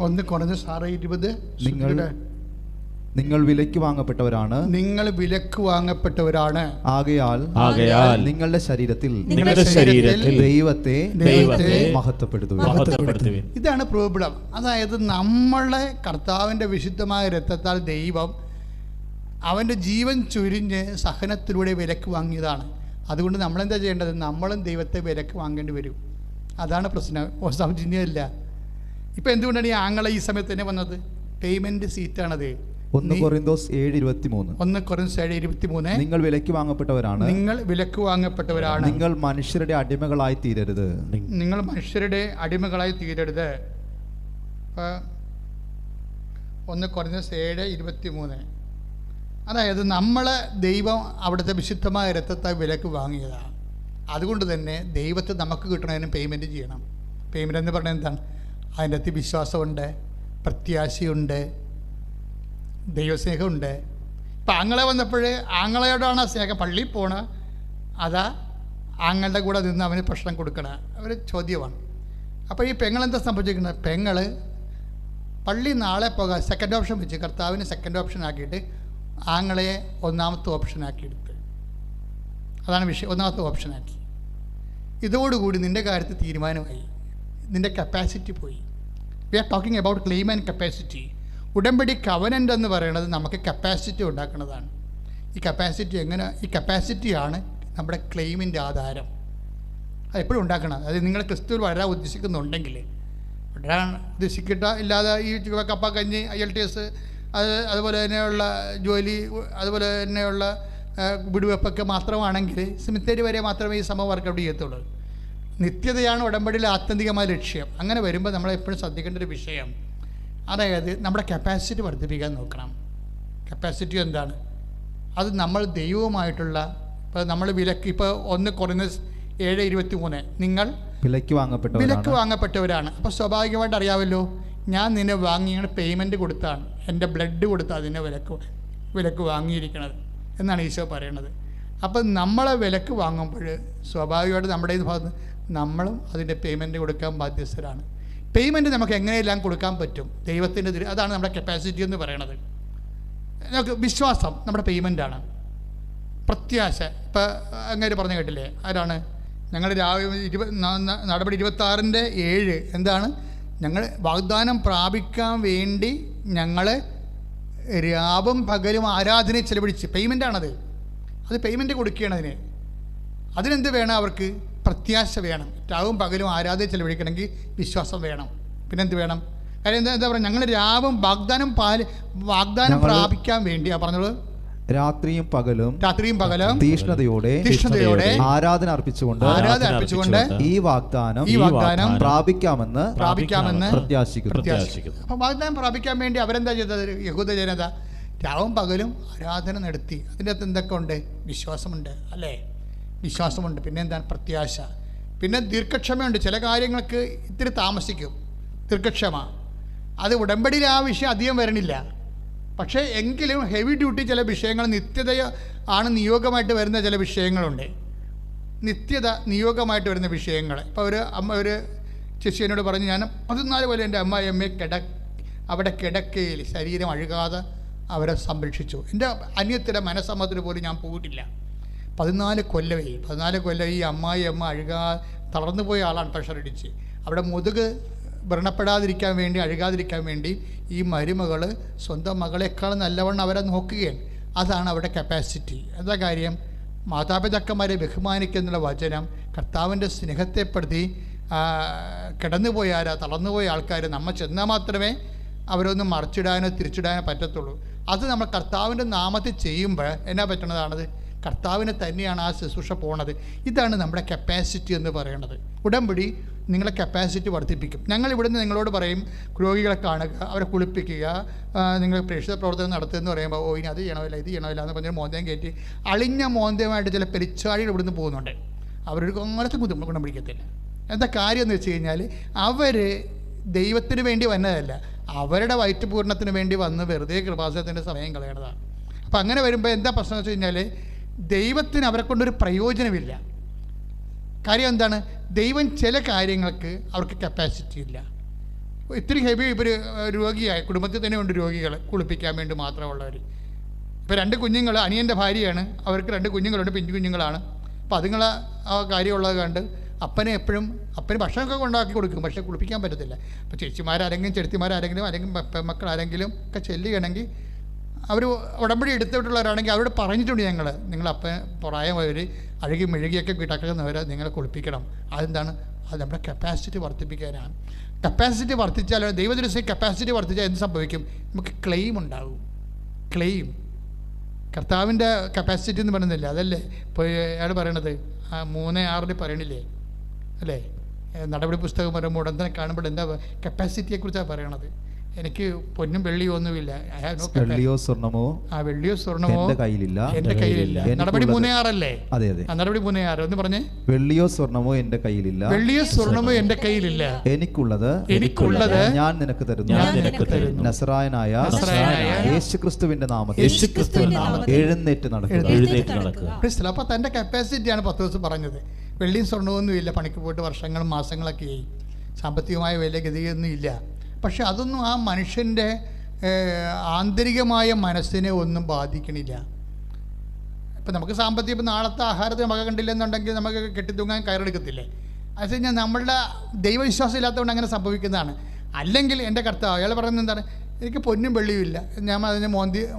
1 Corinthians 6:20. നിങ്ങൾ വിലയ്ക്ക് വാങ്ങപ്പെട്ടവരാണ്. നിങ്ങൾ വിലക്ക് വാങ്ങപ്പെട്ടവരാണ്. ആകയാൽ നിങ്ങളുടെ ശരീരത്തിൽ ദൈവത്തെ മഹത്വപ്പെടുത്തുവിൻ. ഇതാണ് പ്രോബ്ലം. അതായത് നമ്മളെ കർത്താവിൻ്റെ വിശുദ്ധമായ രക്തത്താൽ ദൈവം അവൻ്റെ ജീവൻ ചുരിഞ്ഞ് സഹനത്തിലൂടെ വിലക്ക് വാങ്ങിയതാണ്. അതുകൊണ്ട് നമ്മളെന്താ ചെയ്യേണ്ടത്? നമ്മളും ദൈവത്തെ വിലക്ക് വാങ്ങേണ്ടി വരും. അതാണ് പ്രശ്നം. സൗജന്യമല്ല. ഇപ്പം എന്തുകൊണ്ടാണ് ഈ ആങ്ങളെ ഈ സമയത്ത് തന്നെ വന്നത്? പേയ്മെൻറ്റ് സീറ്റാണത്. 1 കൊരിന്തോസ് 7:23 നിങ്ങൾ വിലക്ക് വാങ്ങപ്പെട്ടവരാണ്. നിങ്ങൾ വിലക്ക് വാങ്ങപ്പെട്ടവരാണ്. നിങ്ങൾ മനുഷ്യരുടെ അടിമകളായി തീരരുത്. നിങ്ങൾ മനുഷ്യരുടെ അടിമകളായി തീരരുത്. 1 കൊരിന്തോസ് 7:23. അതായത് നമ്മളെ ദൈവം അവിടുത്തെ വിശുദ്ധമായ രക്തത്താൽ വിലക്ക് വാങ്ങിയതാണ്. അതുകൊണ്ട് തന്നെ ദൈവത്തെ നമുക്ക് കിട്ടണതിന് പേയ്മെൻറ്റ് ചെയ്യണം. പേയ്മെൻ്റ് എന്ന് പറഞ്ഞാൽ എന്താണ്? അതിൻ്റെ അകത്ത് വിശ്വാസമുണ്ട്, പ്രത്യാശയുണ്ട്, ദൈവസ്നേഹമുണ്ട്. ഇപ്പം ആങ്ങളെ വന്നപ്പോൾ ആങ്ങളയോടാണ് ആ സ്നേഹം. പള്ളിയിൽ പോണ അതാ ആങ്ങളുടെ കൂടെ നിന്ന് അവന് പ്രശ്നം കൊടുക്കണ ഒരു ചോദ്യമാണ്. അപ്പോൾ ഈ പെങ്ങളെന്താ സംഭവിച്ചിരിക്കുന്നത്? പെങ്ങൾ പള്ളി നാളെ പോകാൻ സെക്കൻഡ് ഓപ്ഷൻ വെച്ച് കർത്താവിന് സെക്കൻഡ് ഓപ്ഷൻ ആക്കിയിട്ട് ആങ്ങളയെ ഒന്നാമത്തെ ഓപ്ഷനാക്കിയെടുത്ത്. അതാണ് വിഷയം. ഒന്നാമത്തെ ഓപ്ഷനാക്കി. ഇതോടുകൂടി നിൻ്റെ കാര്യത്തിൽ തീരുമാനമായി. നിൻ്റെ കപ്പാസിറ്റി പോയി. We are talking about claim and capacity. ഉടമ്പടി കവനൻ്റ് എന്ന് പറയുന്നത് നമുക്ക് കപ്പാസിറ്റി ഉണ്ടാക്കുന്നതാണ്. ഈ കപ്പാസിറ്റിയാണ് നമ്മുടെ ക്ലെയിമിൻ്റെ ആധാരം. അത് എപ്പോഴും ഉണ്ടാക്കണം. അത് നിങ്ങൾ ക്രിസ്തുവിൽ വരാൻ ഉദ്ദേശിക്കുന്നുണ്ടെങ്കിൽ, വരാൻ ഇല്ലാതെ ഈ കപ്പ കഞ്ഞി IELTS അതുപോലെ തന്നെയുള്ള ജോലി അതുപോലെ തന്നെയുള്ള വിടുവെപ്പൊക്കെ മാത്രമാണെങ്കിൽ സിമിത്തേരി വരെ മാത്രമേ ഈ സംഭവം വർക്കൗട്ട് ചെയ്യത്തുള്ളൂ. നിത്യതയാണ് ഉടമ്പടിയിലെ ആത്യന്തികമായ ലക്ഷ്യം. അങ്ങനെ വരുമ്പോൾ നമ്മൾ എപ്പോഴും ശ്രദ്ധിക്കേണ്ട ഒരു വിഷയം, അതായത് നമ്മുടെ കപ്പാസിറ്റി വർദ്ധിപ്പിക്കാൻ നോക്കണം. കപ്പാസിറ്റി എന്താണ്? അത് നമ്മൾ ദൈവവുമായിട്ടുള്ള, ഇപ്പോൾ നമ്മൾ വിലക്ക്, ഇപ്പോൾ 1 കൊരിന്തോസ് 7:23 നിങ്ങൾ വിലക്ക് വാങ്ങപ്പെട്ടവരാണ്. അപ്പോൾ സ്വാഭാവികമായിട്ട് അറിയാമല്ലോ, ഞാൻ നിന്നെ വാങ്ങിയാണ് പേയ്മെൻറ്റ് കൊടുത്താണ്, എൻ്റെ ബ്ലഡ് കൊടുത്താണ് നിന്നെ വിലക്ക് വാങ്ങിയിരിക്കണത് എന്നാണ് ഈശോ പറയണത്. അപ്പം നമ്മളെ വിലക്ക് വാങ്ങുമ്പോൾ സ്വാഭാവികമായിട്ട് നമ്മുടെ ഈ ഭാഗത്ത് നമ്മളും അതിൻ്റെ പേയ്മെൻറ്റ് കൊടുക്കാൻ ബാധ്യസ്ഥരാണ്. പേയ്മെൻറ്റ് നമുക്ക് എങ്ങനെയെല്ലാം കൊടുക്കാൻ പറ്റും? ദൈവത്തിൻ്റെ അതാണ് നമ്മുടെ കപ്പാസിറ്റി എന്ന് പറയണത്. നമുക്ക് വിശ്വാസം നമ്മുടെ പേയ്മെൻറ്റാണ്. പ്രത്യാശ, ഇപ്പം അങ്ങനെ പറഞ്ഞു കേട്ടില്ലേ? ആരാണ്? ഞങ്ങൾ നടപടി 26:7 എന്താണ്? ഞങ്ങൾ വാഗ്ദാനം പ്രാപിക്കാൻ വേണ്ടി ഞങ്ങൾ രാവും പകലും ആരാധനയെ ചെലവഴിച്ച്, പേയ്മെൻറ്റാണത്. അത് പേയ്മെൻറ്റ് കൊടുക്കുകയാണ്. അതിനെന്ത് വേണം? അവർക്ക് പ്രത്യാശ വേണം. രാവും പകലും ആരാധന ചെലവഴിക്കണമെങ്കിൽ വിശ്വാസം വേണം. പിന്നെന്ത് വേണം? കാര്യം എന്താ പറയുക? ഞങ്ങൾ രാവും വാഗ്ദാനം പ്രാപിക്കാൻ വേണ്ടി പറഞ്ഞത് രാത്രിയും പകലും തീഷ്ണതയോടെ ആരാധന അർപ്പിച്ചുകൊണ്ട് ഈ വാഗ്ദാനം പ്രാപിക്കാമെന്ന് പ്രത്യാശിക്കുന്നു. അപ്പം വാഗ്ദാനം പ്രാപിക്കാൻ വേണ്ടി അവരെന്താ ചെയ്തത്? യഹൂദ ജനത രാവും പകലും ആരാധന നടത്തി. അതിൻ്റെ അകത്ത് എന്തൊക്കെ ഉണ്ട്? വിശ്വാസമുണ്ട്, അല്ലേ? വിശ്വാസമുണ്ട്. പിന്നെ എന്താണ്? പ്രത്യാശ. പിന്നെ ദീർഘക്ഷമയുണ്ട്. ചില കാര്യങ്ങൾക്ക് ഇത്തിരി താമസിക്കും, ദീർഘക്ഷമ. അത് ഉടമ്പടിയിൽ ആ വിഷയം അധികം വരണില്ല. പക്ഷേ എങ്കിലും ഹെവി ഡ്യൂട്ടി ചില വിഷയങ്ങൾ, നിത്യത ആണ് നിയോഗമായിട്ട് വരുന്ന ചില വിഷയങ്ങളുണ്ട്. നിത്യത നിയോഗമായിട്ട് വരുന്ന വിഷയങ്ങൾ. ഇപ്പോൾ ഒരു ശിഷ്യനോട് പറഞ്ഞു, ഞാൻ 14 കൊല്ലം എൻ്റെ അമ്മയെ അവിടെ കിടക്കയിൽ ശരീരം അഴുകാതെ അവരെ സംരക്ഷിച്ചു. എൻ്റെ അന്യത്തിൻ്റെ മനസ്സമ്മതത്തിന് പോലും ഞാൻ പോയിട്ടില്ല. 14 കൊല്ലം ഈ അമ്മ തളർന്നു പോയ ആളാണ്, പ്രഷർ അടിച്ച്. അവിടെ മുതുക് വ്രണപ്പെടാതിരിക്കാൻ വേണ്ടി, അഴുകാതിരിക്കാൻ വേണ്ടി ഈ മരുമകൾ സ്വന്തം മകളെക്കാൾ നല്ലവണ്ണം അവരെ നോക്കുകയാണ്. അതാണ് അവിടെ കപ്പാസിറ്റി. എന്താ കാര്യം? മാതാപിതാക്കന്മാരെ ബഹുമാനിക്കുന്നുള്ള വചനം കർത്താവിൻ്റെ സ്നേഹത്തെപ്പെടുത്തി കിടന്നുപോയാൽ, തളർന്നുപോയ ആൾക്കാർ നമ്മൾ ചെന്നാൽ മാത്രമേ അവരൊന്നും മറിച്ചിടാനോ തിരിച്ചിടാനോ പറ്റത്തുള്ളൂ. അത് നമ്മൾ കർത്താവിൻ്റെ നാമത്തിൽ ചെയ്യുമ്പോൾ എന്നാ പറ്റണതാണത്? കർത്താവിനെ തന്നെയാണ് ആ ശുശ്രൂഷ പോണത്. ഇതാണ് നമ്മുടെ കപ്പാസിറ്റി എന്ന് പറയുന്നത്. ഉടമ്പടി നിങ്ങളെ കപ്പാസിറ്റി വർദ്ധിപ്പിക്കും. ഞങ്ങൾ ഇവിടുന്ന് നിങ്ങളോട് പറയും, രോഗികളെ കാണുക, അവരെ കുളിപ്പിക്കുക, നിങ്ങൾ പ്രേക്ഷിത പ്രവർത്തനം നടത്തുമെന്ന് പറയുമ്പോൾ, ഇനി അത് ചെയ്യണമില്ല, ഇത് ചെയ്യണമില്ല എന്ന് പറഞ്ഞാൽ മോന്തയം കയറ്റി അളിഞ്ഞ മോന്തയമായിട്ട് ചില പെരിച്ചാഴികൾ ഇവിടുന്ന് പോകുന്നുണ്ട്. അവരൊരു കോലത്തെ ഗുണം പിടിക്കത്തില്ല. എന്താ കാര്യം എന്ന് വെച്ച് കഴിഞ്ഞാൽ, അവർ ദൈവത്തിന് വേണ്ടി വന്നതല്ല, അവരുടെ വയറ്റുപൂർണ്ണത്തിന് വേണ്ടി വന്ന് വെറുതെ കൃപാസനത്തിൻ്റെ സമയം കളയണതാണ്. അപ്പം അങ്ങനെ വരുമ്പോൾ എന്താ പ്രശ്നം എന്ന് വെച്ച് കഴിഞ്ഞാൽ, ദൈവത്തിന് അവരെ കൊണ്ടൊരു പ്രയോജനമില്ല. കാര്യം എന്താണ്? ദൈവം ചില കാര്യങ്ങൾക്ക് അവർക്ക് കപ്പാസിറ്റി ഇല്ല. ഇത്തിരി ഹെവി ഇവർ രോഗിയായി, കുടുംബത്തിൽ തന്നെ ഉണ്ട് രോഗികൾ, കുളിപ്പിക്കാൻ വേണ്ടി മാത്രമുള്ളവർ. ഇപ്പോൾ 2 കുഞ്ഞുങ്ങൾ, അനിയൻ്റെ ഭാര്യയാണ്, അവർക്ക് 2 കുഞ്ഞുങ്ങളുണ്ട്, പിഞ്ചു കുഞ്ഞുങ്ങളാണ്. അപ്പോൾ അതുങ്ങളെ ആ കാര്യമുള്ളത് കണ്ട് അപ്പന് ഭക്ഷണമൊക്കെ ഉണ്ടാക്കി കൊടുക്കും, പക്ഷേ കുളിപ്പിക്കാൻ പറ്റത്തില്ല. അപ്പോൾ ചേച്ചിമാരാരെങ്കിലും ചെറുത്തിമാരാരെങ്കിലും അല്ലെങ്കിൽ മക്കളാരെങ്കിലും ഒക്കെ ചെല്ലുകയാണെങ്കിൽ അവർ ഉടമ്പടി എടുത്തിട്ടുള്ളവരാണെങ്കിൽ അവരോട് പറഞ്ഞിട്ടുണ്ട്, നിങ്ങൾ പ്രായമായവർ അഴുകി മെഴുകിയൊക്കെ കിടക്കുന്നവരെ നിങ്ങളെ കുളിപ്പിക്കണം. അതെന്താണ്? അത് നമ്മുടെ കപ്പാസിറ്റി വർദ്ധിപ്പിക്കാനാണ്. കപ്പാസിറ്റി വർദ്ധിച്ചാൽ, ദൈവദൃശ്യ കപ്പാസിറ്റി വർദ്ധിച്ചാൽ എന്ത് സംഭവിക്കും? നമുക്ക് ക്ലെയിം ഉണ്ടാകും. ക്ലെയിം കർത്താവിൻ്റെ കപ്പാസിറ്റി എന്ന് പറയുന്നില്ല, അതല്ലേ ഇപ്പോൾ അയാൾ പറയണത് 3:6 പറയണില്ലേ അല്ലേ? നടപടി പുസ്തകം പറയുമ്പോൾ ഉടൻ തന്നെ കാണുമ്പോൾ എന്താ കപ്പാസിറ്റിയെക്കുറിച്ചാണ് പറയണത്. എനിക്ക് പൊന്നും വെള്ളിയോ ഒന്നുമില്ല, വെള്ളിയോ സ്വർണമോ എൻ്റെ കയ്യിലില്ല. നടപടി 3:6 അല്ലേ? അതെ അതെ, നടപടി 3:6 ഒന്ന് പറഞ്ഞേ. വെള്ളിയോ സ്വർണമോ എൻ്റെ കയ്യിലില്ല, എനിക്കുള്ളത് ഞാൻ നിനക്ക് തരുന്നു. നസറായനായ യേശുക്രിസ്തുവിന്റെ നാമത്തിൽ എഴുന്നേറ്റ് നടക്കുക. അപ്പോൾ തൻ്റെ കപ്പാസിറ്റിയാണ് 10 ദിവസം പറഞ്ഞത്. വെള്ളിയും സ്വർണ്ണമൊന്നും ഇല്ല, പണിക്ക് പോയിട്ട് വർഷങ്ങളും മാസങ്ങളൊക്കെ ആയി, സാമ്പത്തികമായ വലിയ ഗതിയൊന്നും ഇല്ല. പക്ഷെ അതൊന്നും ആ മനുഷ്യൻ്റെ ആന്തരികമായ മനസ്സിനെ ഒന്നും ബാധിക്കണില്ല. ഇപ്പം നമുക്ക് സാമ്പത്തികം, ഇപ്പം നാളത്തെ ആഹാരത്തെ നമുക്ക് കണ്ടില്ലെന്നുണ്ടെങ്കിൽ നമുക്ക് കെട്ടിത്തൂങ്ങാൻ കയറെടുക്കത്തില്ലേ? അത് കഴിഞ്ഞാൽ നമ്മളുടെ ദൈവവിശ്വാസം ഇല്ലാത്തതുകൊണ്ട് അങ്ങനെ സംഭവിക്കുന്നതാണ്. അല്ലെങ്കിൽ എൻ്റെ കർത്താവ് അയാൾ പറയുന്നത് എന്താണ്? എനിക്ക് പൊന്നും വെള്ളിയും ഇല്ല, ഞാൻ അതിന്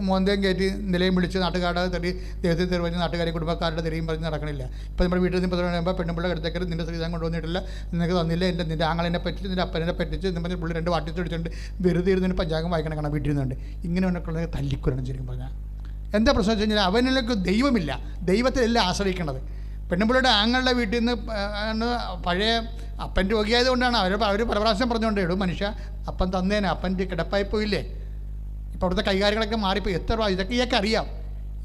മോന്തയും കയറ്റി നിലയും വിളിച്ച് നാട്ടുകാരുടെ തെറി ദൈവത്തിൽ തെറി പറഞ്ഞ് നാട്ടുകാരെ കുടുംബക്കാരുടെ തെറിയും പറഞ്ഞ് നടക്കണില്ല. ഇപ്പോൾ നമ്മുടെ വീട്ടിൽ നിന്ന് 10 കഴിയുമ്പോൾ പെണ്ണുമ്പിള്ള അടുത്തേക്ക് നിൻ്റെ ശ്രീധം കൊണ്ടുവന്നിട്ടില്ല, നിനക്ക് തന്നില്ല, നിൻ്റെ ആങ്ങളെന്നെ പറ്റിച്ച്, നിൻ്റെ അപ്പനെ പറ്റിച്ച് എന്ന് പറഞ്ഞ് പുള്ളി 2 വാട്ടിച്ചടിച്ചുകൊണ്ട് വെറുതെ ഇരുന്നതിന് പഞ്ചാംഗം വായിക്കണം കാണാൻ വീട്ടിൽ നിന്നുണ്ട്. ഇങ്ങനെ ഉള്ള തല്ലിക്കൊരണം ശരിക്കും പറഞ്ഞാൽ എന്താ പ്രശ്നം വെച്ച് കഴിഞ്ഞാൽ അവനിലേക്ക് ദൈവമില്ല, ദൈവത്തിലല്ല ആശ്രയിക്കേണ്ടത്. പെണ്ണുമ്പിള്ളയുടെ ആങ്ങളുടെ വീട്ടിൽ നിന്ന് പഴയ അപ്പൻ രോഗിയായതുകൊണ്ടാണ് അവർ പരപ്രാവശ്യം പറഞ്ഞുകൊണ്ടേ ഇടും, മനുഷ്യ അപ്പൻ തന്നേനെ, അപ്പൻ്റെ കിടപ്പായി പോയില്ലേ, ഇപ്പോൾ അവിടുത്തെ കൈകാര്യങ്ങളൊക്കെ മാറിപ്പോയി, എത്ര രൂപ ഇതൊക്കെ ഇയാൾക്ക് അറിയാം.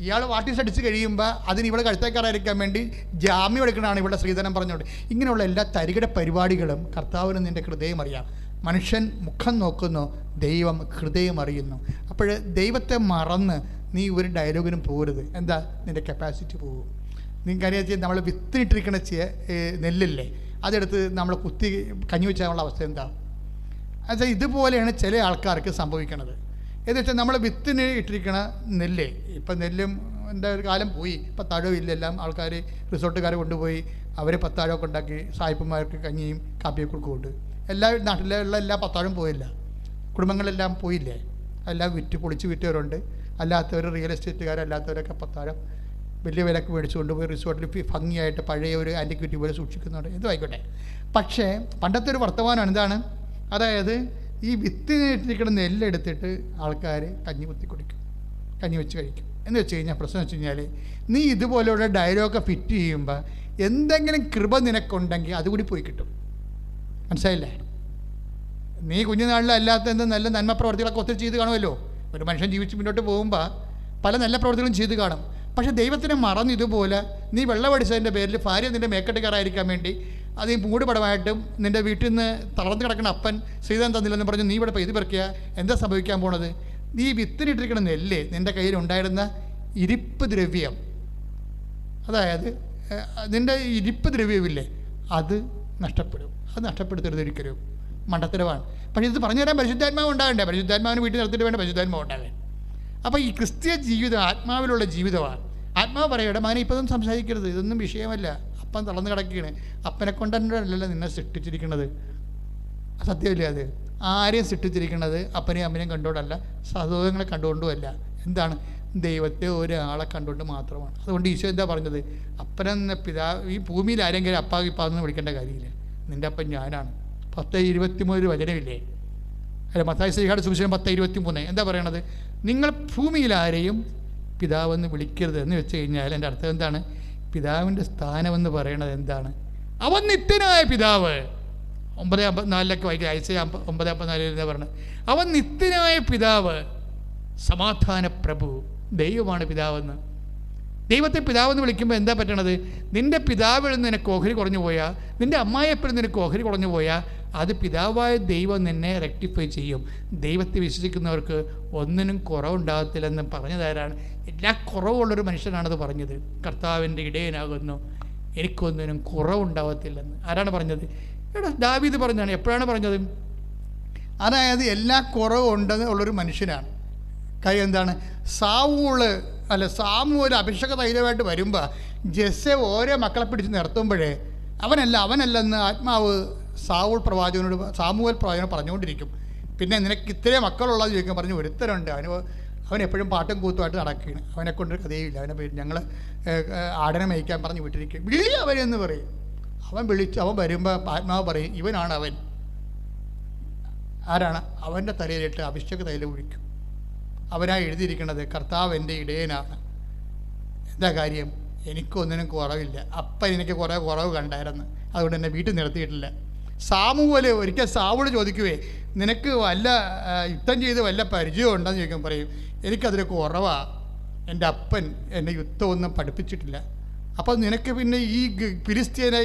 ഇയാൾ വാട്ടിസ് അടിച്ച് കഴിയുമ്പോൾ അതിന് ഇവിടെ കഴുത്തേക്കാറായിരിക്കാൻ വേണ്ടി ജാമ്യം എടുക്കണതാണ് ഇവിടെ ശ്രീധരൻ പറഞ്ഞുകൊണ്ട്. ഇങ്ങനെയുള്ള എല്ലാ തരികിട പരിപാടികളും കർത്താവിന് നിൻ്റെ ഹൃദയം അറിയാം. മനുഷ്യൻ മുഖം നോക്കുന്നു, ദൈവം ഹൃദയം അറിയുന്നു. അപ്പോൾ ദൈവത്തെ മറന്ന് നീ ഒരു ഡയലോഗിനും പോരുത്. എന്താ? നിൻ്റെ കപ്പാസിറ്റി പോകും. നിങ്ങൾക്കറിയാം, നമ്മൾ വിത്തിനിട്ടിരിക്കണ നെല്ലില്ലേ, അതെടുത്ത് നമ്മൾ കുത്തി കഞ്ഞി വെച്ചാലുള്ള അവസ്ഥ എന്താ? എന്നുവെച്ചാൽ ഇതുപോലെയാണ് ചില ആൾക്കാർക്ക് സംഭവിക്കണത്. എന്ന് വെച്ചാൽ നമ്മൾ വിത്തിന് ഇട്ടിരിക്കണ നെല്ല്, ഇപ്പം നെല്ലും എൻ്റെ ഒരു കാലം പോയി, പത്താഴവും ഇല്ല, എല്ലാം ആൾക്കാർ റിസോർട്ടുകാർ കൊണ്ടുപോയി അവർ പത്താഴമൊക്കെ ഉണ്ടാക്കി സായിപ്പന്മാർക്ക് കഞ്ഞിയും കാപ്പിയൊക്കെ കൊടുക്കുന്നുണ്ട്. എല്ലാ നാട്ടിലുള്ള എല്ലാ പത്താഴവും പോയില്ല, കുടുംബങ്ങളെല്ലാം പോയില്ലേ, എല്ലാം പൊളിച്ച് വിറ്റവരുണ്ട്. അല്ലാത്തവർ റിയൽ എസ്റ്റേറ്റുകാരല്ലാത്തവരൊക്കെ പത്താഴം വലിയ വിലക്ക് മേടിച്ചു കൊണ്ടുപോയി റിസോർട്ടിൽ ഭംഗിയായിട്ട് പഴയ ഒരു ആൻറ്റിക്വിറ്റി പോലെ സൂക്ഷിക്കുന്നുണ്ട്. ഇതും ആയിക്കോട്ടെ. പക്ഷേ പണ്ടത്തെ ഒരു വർത്തമാനമാണ് എന്താണ്? അതായത് ഈ വിത്തിനിട്ടിരിക്കുന്ന നെല്ലെടുത്തിട്ട് ആൾക്കാർ കഞ്ഞി കുത്തിക്കൊടുക്കും, കഞ്ഞി വെച്ച് കഴിക്കും. എന്ന് വെച്ച് കഴിഞ്ഞാൽ പ്രശ്നം വെച്ച് കഴിഞ്ഞാൽ നീ ഇതുപോലെയുള്ള ഡയലോഗൊക്കെ ഫിറ്റ് ചെയ്യുമ്പോൾ എന്തെങ്കിലും കൃപ നിനക്കുണ്ടെങ്കിൽ അതുകൂടി പോയി കിട്ടും. മനസ്സിലായില്ലേ? നീ കുഞ്ഞുനാളിൽ അല്ലാത്ത എന്ത് നല്ല നന്മ പ്രവർത്തികളൊക്കെ ഒത്തിരി ചെയ്ത് കാണുമല്ലോ. ഒരു മനുഷ്യൻ ജീവിച്ച് മുന്നോട്ട് പോകുമ്പോൾ പല നല്ല പ്രവർത്തികളും ചെയ്ത് കാണും. പക്ഷേ ദൈവത്തിനെ മറന്ന് ഇതുപോലെ നീ വെള്ളമടിച്ചതിൻ്റെ പേരിൽ ഭാര്യ നിൻ്റെ മേക്കെട്ടുകാരായിരിക്കാൻ വേണ്ടി അത് ഈ മൂടുപടമായിട്ടും നിൻ്റെ വീട്ടിൽ നിന്ന് തളർന്ന് കിടക്കുന്ന അപ്പൻ ശ്രീധരൻ തന്നില്ലെന്ന് പറഞ്ഞ് നീ ഇവിടെ പെയ്ത് പെറുക്കിയ എന്താ സംഭവിക്കാൻ പോണത്? നീ വിത്തിനിട്ടിരിക്കുന്ന നെല്ല് നിൻ്റെ കയ്യിലുണ്ടായിരുന്ന ഇരിപ്പ് ദ്രവ്യം, അതായത് നിൻ്റെ ഇരിപ്പ് ദ്രവ്യമില്ലേ, അത് നഷ്ടപ്പെടും. അത് നഷ്ടപ്പെടുത്തരുത് ഒരിക്കലും, മണ്ടത്തരമാണ്. പക്ഷേ ഇത് പറഞ്ഞു തരാൻ പരിശുദ്ധാത്മാവ് ഉണ്ടാകണ്ടേ? പരിശുദ്ധാത്മാവിന് വീട്ടിൽ നിർത്തിയിട്ട് വേണ്ട പരിശുദ്ധാത്മാവ് ഉണ്ടാകാൻ. അപ്പോൾ ഈ ക്രിസ്തീയ ജീവിതം ആത്മാവിലുള്ള ജീവിതമാണ്. ആത്മാവ് പറയട്ടെ, മകനെ ഇപ്പം സംസാരിക്കരുത്, ഇതൊന്നും വിഷയമല്ല, അപ്പൻ തളർന്ന് കിടക്കുകയാണ്, അപ്പനെ കൊണ്ടല്ലല്ലോ നിന്നെ സൃഷ്ടിച്ചിരിക്കുന്നത്. സത്യമില്ല, അത് ആരെയും സൃഷ്ടിച്ചിരിക്കുന്നത് അപ്പനെയും അമ്മനെയും കണ്ടുകൊണ്ടല്ല, സഹോദരങ്ങളെ കണ്ടുകൊണ്ടുമല്ല. എന്താണ്? ദൈവത്തെ ഒരാളെ കണ്ടുകൊണ്ട് മാത്രമാണ്. അതുകൊണ്ട് ഈശോ എന്താ പറഞ്ഞത്? അപ്പനെന്ന പിതാവ് ഈ ഭൂമിയിൽ ആരെങ്കിലും അപ്പാ ഇപ്പാന്ന് വിളിക്കേണ്ട കാര്യമില്ല, നിൻ്റെ അപ്പൻ ഞാനാണ്. 10:23 വചനമില്ലേ? അല്ല, മത്തായി ശ്രീഹാട് സുവിശേഷം 10:23 എന്താ പറയണത്? നിങ്ങൾ ഭൂമിയിൽ ആരെയും പിതാവെന്ന് വിളിക്കരുത് എന്ന് വെച്ച് കഴിഞ്ഞാൽ എൻ്റെ അർത്ഥം എന്താണ്? പിതാവിൻ്റെ സ്ഥാനമെന്ന് പറയണത് എന്താണ്? അവൻ നിത്യനായ പിതാവ്. 9:54 വായിക്കുക, ഐസയ 9:54 എന്താ പറഞ്ഞത്? അവൻ നിത്യനായ പിതാവ്, സമാധാന പ്രഭു, ദൈവമാണ് പിതാവെന്ന്. ദൈവത്തെ പിതാവെന്ന് വിളിക്കുമ്പോൾ എന്താ പറ്റണത്? നിൻ്റെ പിതാവിൽ നിന്ന് നിനക്ക് ഓഹരി കുറഞ്ഞു പോയാൽ, നിൻ്റെ അമ്മായിയപ്പൻ നിനക്ക് ഓഹരി കുറഞ്ഞു പോയാൽ അത് പിതാവായ ദൈവം നിന്നെ റെക്ടിഫൈ ചെയ്യും. ദൈവത്തെ വിശ്വസിക്കുന്നവർക്ക് ഒന്നിനും കുറവുണ്ടാകത്തില്ലെന്ന് പറഞ്ഞതാരാണ്? എല്ലാ കുറവുള്ളൊരു മനുഷ്യനാണത് പറഞ്ഞത്. കർത്താവിൻ്റെ ഇടയനാകുന്നു, എനിക്കൊന്നിനും കുറവുണ്ടാകത്തില്ലെന്ന് ആരാണ് പറഞ്ഞത്? ഇവിടെ ദാവീദ് പറഞ്ഞാണ്. എപ്പോഴാണ് പറഞ്ഞത്? അതായത് എല്ലാ കുറവും ഉണ്ടെന്ന് ഉള്ളൊരു മനുഷ്യനാണ്. കാര്യം എന്താണ്, സാമൂഹ്യ അഭിഷേക തൈലമായിട്ട് വരുമ്പോൾ ജെസ്സെ ഓരോ മക്കളെ പിടിച്ച് നിർത്തുമ്പോഴേ അവനല്ലെന്ന് ആത്മാവ് സാമൂഹ്യ പ്രവാചകനോട് പറഞ്ഞുകൊണ്ടിരിക്കും. പിന്നെ നിനക്ക് ഇത്രയും മക്കളുള്ളത് ചോദിക്കാൻ പറഞ്ഞു, ഒരുത്തരുണ്ട്, അവൻ എപ്പോഴും പാട്ടും കൂത്തുമായിട്ട് നടക്കുകയാണ്, അവനെ കൊണ്ടൊരു കഥയില്ല, അവനെ ഞങ്ങൾ ആടനെ മേയ്ക്കാൻ പറഞ്ഞ് വിട്ടിരിക്കും, വിളി അവനെന്ന് പറയും. അവൻ വരുമ്പോൾ ആത്മാവ് പറയും, ഇവനാണ് അവൻ. ആരാണ്? അവൻ്റെ തലയിലിട്ട് അഭിഷേക തൈലം ഒഴിക്കും. അവനായി എഴുതിയിരിക്കുന്നത് കർത്താവ് എൻ്റെ ഇടയനാണ്. എന്താ കാര്യം? എനിക്കൊന്നിനും കുറവില്ല. അപ്പൻ എനിക്ക് കുറേ കുറവ് കണ്ടായിരുന്നു, അതുകൊണ്ട് എന്നെ വീട്ടിൽ നിർത്തിയിട്ടില്ല. ഒരിക്കൽ സാവൂൾ ചോദിക്കുവേ, നിനക്ക് വല്ല യുദ്ധം ചെയ്ത് വല്ല പരിചയം ഉണ്ടെന്ന് ചോദിക്കാൻ പറയും, എനിക്കതിൽ കുറവാണ്, എൻ്റെ അപ്പൻ എന്നെ യുദ്ധമൊന്നും പഠിപ്പിച്ചിട്ടില്ല. അപ്പോൾ നിനക്ക് പിന്നെ ഈ ഫിലിസ്തീനെ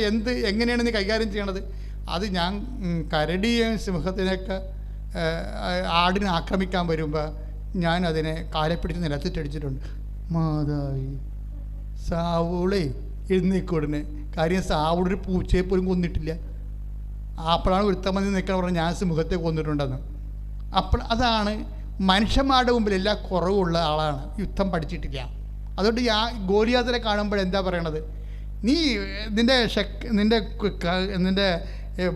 എങ്ങനെയാണ് നീ കൈകാര്യം ചെയ്യണത്? അത് ഞാൻ കരടിയെയും സിംഹത്തിനൊക്കെ ആടിനെ ആക്രമിക്കാൻ വരുമ്പോൾ ഞാൻ അതിനെ കാലെ പിടിച്ച് നിലത്തിട്ടടിച്ചിട്ടുണ്ട്. മാതാവി, സാവൂളെ എഴുന്നേക്കൂടനെ. കാര്യം സാവൂളൊരു പൂച്ചയെ പോലും കൊന്നിട്ടില്ല. അപ്പോഴാണ് ഒരുത്തമതി നിൽക്കാൻ പറഞ്ഞാൽ ഞാൻ സിംഹത്തെ കൊന്നിട്ടുണ്ടെന്ന്. അപ്പോൾ അതാണ് മനുഷ്യന്മാരുടെ മുമ്പിൽ എല്ലാ കുറവുള്ള ആളാണ്, യുദ്ധം പഠിച്ചിട്ടില്ല. അതുകൊണ്ട് ഗോലിയാത്തിനെ കാണുമ്പോഴെന്താ പറയണത്? നീ നിൻ്റെ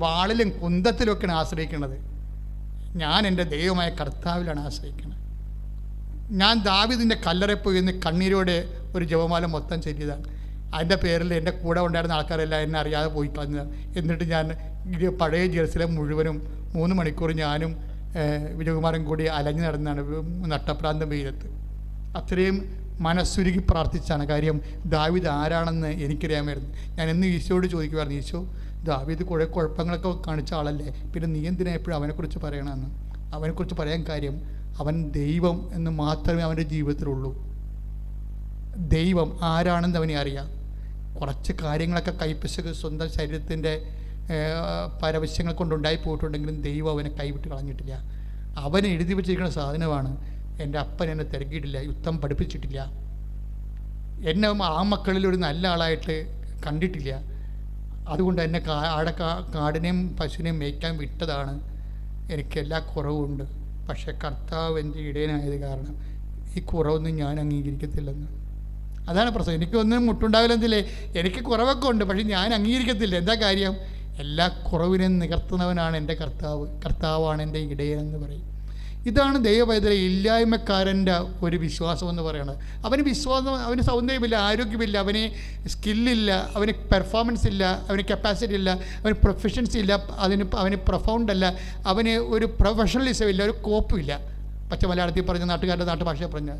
വാളിലും കുന്തത്തിലുമൊക്കെയാണ് ആശ്രയിക്കുന്നത്. ഞാൻ എൻ്റെ ദൈവമായ കർത്താവിലാണ് ആശ്രയിക്കുന്നത്. ഞാൻ ദാവീദിൻ്റെ കല്ലറയിൽ പോയി എന്ന് കണ്ണീരോടെ ഒരു ജപമാല മൊത്തം ചൊല്ലിയതാണ്. അതിൻ്റെ പേരിൽ എൻ്റെ കൂടെ ഉണ്ടായിരുന്ന ആൾക്കാരെല്ലാം എന്നെ അറിയാതെ പോയി കളഞ്ഞതാണ്. എന്നിട്ട് ഞാൻ പഴയ ജെറുസലേം മുഴുവനും 3 മണിക്കൂർ ഞാനും വിജയകുമാരൻ കൂടി അലഞ്ഞു നടന്നാണ് നട്ടപ്രാന്തം വെയിലത്ത്. അത്രയും മനസ്സുരുകി പ്രാർത്ഥിച്ചാണ്. കാര്യം ദാവീദ് ആരാണെന്ന് എനിക്കറിയാമായിരുന്നു. ഞാൻ എന്ന് ഈശോയോട് ചോദിക്കുമായിരുന്നു, ഈശോ ദാവീദ് കുറേ കുഴപ്പങ്ങളൊക്കെ കാണിച്ച ആളല്ലേ, പിന്നെ നീ എന്തിനാ എപ്പോഴും അവനെക്കുറിച്ച് പറയണമെന്ന്? അവനെക്കുറിച്ച് പറയാൻ കാര്യം അവൻ ദൈവം എന്ന് മാത്രമേ അവൻ്റെ ജീവിതത്തിലുള്ളൂ. ദൈവം ആരാണെന്ന് അവനെ അറിയാം. കുറച്ച് കാര്യങ്ങളൊക്കെ കൈപ്പിശക് സ്വന്തം ശരീരത്തിൻ്റെ പരവശ്യങ്ങൾ കൊണ്ടുണ്ടായി പോയിട്ടുണ്ടെങ്കിലും ദൈവം അവനെ കൈവിട്ട് കളഞ്ഞിട്ടില്ല. അവനെ എഴുതി വെച്ചിരിക്കുന്ന സാധനമാണ്, എൻ്റെ അപ്പൻ എന്നെ തിരക്കിയിട്ടില്ല, യുദ്ധം പഠിപ്പിച്ചിട്ടില്ല, എന്നെ ആ മക്കളിൽ ഒരു നല്ല ആളായിട്ട് കണ്ടിട്ടില്ല. അതുകൊണ്ട് എന്നെ കാടിനെയും പശുവിനെയും മേയ്ക്കാൻ വിട്ടതാണ്. എനിക്കെല്ലാ കുറവുമുണ്ട്, പക്ഷേ കർത്താവ് എൻ്റെ ഇടയനായത് കാരണം ഈ കുറവൊന്നും ഞാൻ അംഗീകരിക്കത്തില്ലെന്ന്. അതാണ് പ്രശ്നം. എനിക്കൊന്നും മുട്ടുണ്ടാവില്ലെന്നില്ലേ, എനിക്ക് കുറവൊക്കെ ഉണ്ട്, പക്ഷേ ഞാൻ അംഗീകരിക്കത്തില്ല. എന്താ കാര്യം? എല്ലാ കുറവിനെയും നികർത്തുന്നവനാണ് എൻ്റെ കർത്താവാണ് എൻ്റെ ഇടയനെന്ന് പറയും. ഇതാണ് ദൈവപൈതലെ ഇല്ലായ്മക്കാരൻ്റെ ഒരു വിശ്വാസം എന്ന് പറയുന്നത്. അവന് സൗന്ദര്യമില്ല, ആരോഗ്യമില്ല, അവന് സ്കില്ലില്ല, അവന് പെർഫോമൻസ് ഇല്ല, അവന് കപ്പാസിറ്റി ഇല്ല, അവന് പ്രൊഫഷൻസി ഇല്ല, അവന് പ്രൊഫൗണ്ട് അല്ല, അവന് ഒരു പ്രൊഫഷണലിസം ഇല്ല, ഒരു കോപ്പുമില്ല. പച്ച മലയാളത്തിൽ പറഞ്ഞ നാട്ടുകാരുടെ നാട്ടുഭാഷ പറഞ്ഞ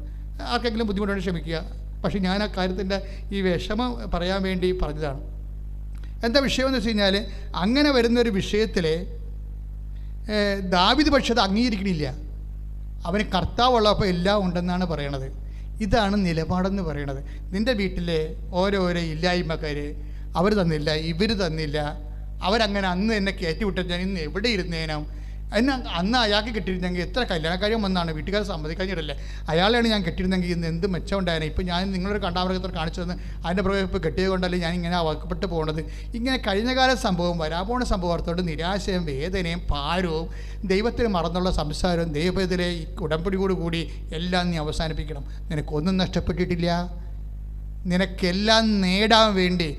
ആർക്കെങ്കിലും ബുദ്ധിമുട്ടുകൊണ്ട് ക്ഷമിക്കുക. പക്ഷേ ഞാൻ ആ കാര്യത്തിൻ്റെ ഈ വിഷമം പറയാൻ വേണ്ടി പറഞ്ഞതാണ്. എന്താ വിഷയമെന്ന് വെച്ച് കഴിഞ്ഞാൽ, അങ്ങനെ വരുന്നൊരു വിഷയത്തിൽ ദാവീദ് പക്ഷേ അത് അംഗീകരിക്കണില്ല. അവന് കർത്താവുള്ളപ്പോൾ എല്ലാം ഉണ്ടെന്നാണ് പറയണത്. ഇതാണ് നിലപാടെന്ന് പറയണത്. നിൻ്റെ വീട്ടിലെ ഓരോരോ ഇല്ലായ്മക്കാർ, അവർ തന്നില്ല, ഇവർ തന്നില്ല, അവരങ്ങനെ അന്ന് എന്നെ കയറ്റിവിട്ടത് ഞാൻ ഇന്ന് എവിടെ ഇരുന്നേനും, എന്നെ അന്ന് അയാൾക്ക് കെട്ടിയിരുന്നെങ്കിൽ എത്ര കല്യാണക്കാര്യം വന്നാണ് വീട്ടുകാർ സമ്മതിക്കഴിഞ്ഞിട്ടല്ലേ, അയാളെയാണ് ഞാൻ കെട്ടിയിരുന്നെങ്കിൽ ഇന്ന് എന്ത് മെച്ചം ഉണ്ടായിരുന്നു. ഇപ്പോൾ ഞാൻ നിങ്ങളൊരു കണ്ടാമൃഗത്തിൽ കാണിച്ചു തന്ന് അതിൻ്റെ പുറകെ ഇപ്പോൾ കെട്ടിയത് കൊണ്ടല്ലേ ഞാൻ ഇങ്ങനെ അവക്കപ്പെട്ട് പോകുന്നത്. ഇങ്ങനെ കഴിഞ്ഞകാല സംഭവം വരാൻ പോണ സംഭവത്തോട് നിരാശയും വേദനയും ഭാരവും ദൈവത്തിന് മറന്നുള്ള സംസാരവും ദൈവത്തിലെ ഈ ഉടമ്പടിയോടുകൂടി എല്ലാം നീ അവസാനിപ്പിക്കണം. നിനക്കൊന്നും നഷ്ടപ്പെട്ടിട്ടില്ല, നിനക്കെല്ലാം നേടാൻ വേണ്ടി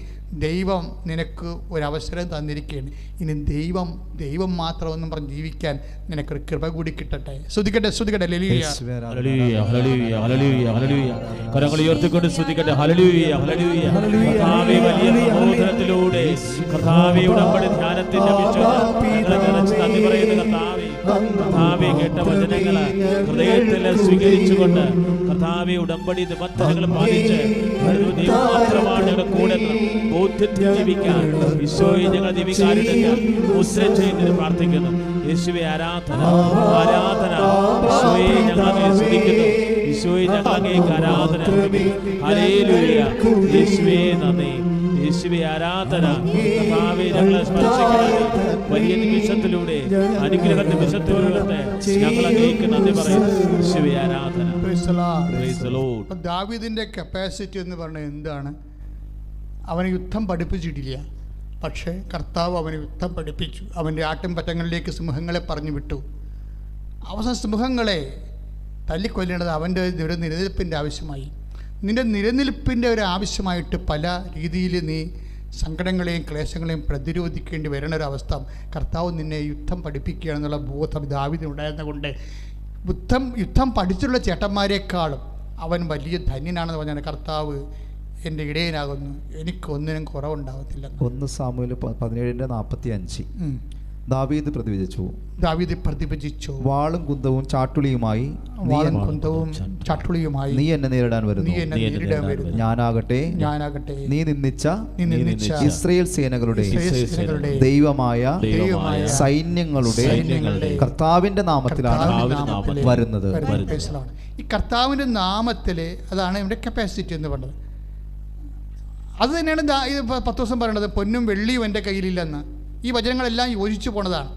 ദൈവം നിനക്ക് ഒരവസരം തന്നിരിക്കുകയാണ്. ഇനി ദൈവം മാത്രമെന്നും പറഞ്ഞ് ജീവിക്കാൻ നിനക്കൊരു കൃപ കൂടി കിട്ടട്ടെ. സ്തുതിക്കട്ടെ. കരങ്ങൾ ഉയർത്തിക്കൊണ്ട് സ്തുതിക്കട്ടെ. ഹല്ലേലൂയ, ഹല്ലേലൂയ. കർത്താവേ, വലിയ പ്രബോധനത്തിലൂടെ കർത്താവേ ഉടമ്പടി ധ്യാനത്തിന്റെ നന്ദി പറയുന്നു. കർത്താവേ കേട്ട വചനങ്ങള് ഹൃദയത്തിൽ സ്വീകരിച്ചുകൊണ്ട് കർത്താവേ ഉടമ്പടി നിബന്ധനകൾ പാലിച്ച് ദൈവം മാത്രമാണ് ഞങ്ങളുടെ കൂടെ ബോധ്യത്തിൽ ജീവിക്കാൻ ഈശോയെ ഞങ്ങൾ ദൈവികാരുണ്യത്തിൽ മുദ്ര ചെയ്യുന്നതിന് പ്രാർത്ഥിക്കുന്നു. യേശുവേ ആരാധന, ആരാധന. ഈശോയെ ഞങ്ങൾ അങ്ങേ സ്തുതിക്കുന്നു, ഈശോയെ ഞങ്ങൾ അങ്ങേക്ക് ആരാധന. ഹല്ലേലൂയ. യേശുവേ നന്ദി, യേശുവേ ആരാധന. കർത്താവേ ഞങ്ങളെ സ്പർശിക്കണമേ വലിയ നിമിഷത്തിലൂടെ, അനുഗ്രഹ നിമിഷത്തിലൂടെ ഞങ്ങൾ അങ്ങേക്ക് നന്ദി പറയുന്നു. യേശുവേ ആരാധന. ദാവീദിന്റെ കപ്പാസിറ്റി എന്ന് പറഞ്ഞാൽ എന്താണ്? അവന് യുദ്ധം പഠിപ്പിച്ചിട്ടില്ല, പക്ഷേ കർത്താവ് അവന് യുദ്ധം പഠിപ്പിച്ചു. അവൻ്റെ ആട്ടിൻപറ്റങ്ങളിലേക്ക് സിംഹങ്ങളെ പറഞ്ഞു വിട്ടു. അവസാന സമൂഹങ്ങളെ തല്ലിക്കൊല്ലേണ്ടത് അവൻ്റെ ഒരു നിലനിൽപ്പിൻ്റെ ആവശ്യമായി. നിൻ്റെ നിലനിൽപ്പിൻ്റെ ഒരു ആവശ്യമായിട്ട് പല രീതിയിൽ നീ സങ്കടങ്ങളെയും ക്ലേശങ്ങളെയും പ്രതിരോധിക്കേണ്ടി വരുന്ന ഒരവസ്ഥ കർത്താവ് നിന്നെ യുദ്ധം പഠിപ്പിക്കുകയാണെന്നുള്ള ബോധം ദാവീദിനുണ്ടായിരുന്നതുകൊണ്ട് യുദ്ധം പഠിച്ചുള്ള ചേട്ടന്മാരെക്കാളും അവൻ വലിയ ധന്യനാണെന്ന് പറഞ്ഞാൽ കർത്താവ് എൻ്റെ ഇടയനാകുന്നു, എനിക്കൊന്നിനും കുറവുണ്ടാകത്തില്ല. 1 സാമുവേൽ 17:45 ദാവീദ് പ്രതിവചിച്ചു, വാളും കുന്തവും ചാട്ടുളിയുമായി നീ എന്നെ നേരിടാൻ വരുന്നു. ഞാനാകട്ടെ നീ നിന്ദിച്ച ഇസ്രായേൽ സേനകളുടെ ദൈവമായ സൈന്യങ്ങളുടെ കർത്താവിന്റെ നാമത്തിലാണ് വരുന്നത്. ഈ കർത്താവിൻ്റെ നാമത്തിൽ അതാണ് ഇവിടെ കപ്പാസിറ്റി എന്ന് പറയുന്നത്. അത് തന്നെയാണ് ഇത് 10 ദിവസം പറയണത്, പൊന്നും വെള്ളിയും എൻ്റെ കയ്യിലില്ലെന്ന്. ഈ വചനങ്ങളെല്ലാം യോജിച്ചു പോണതാണ്.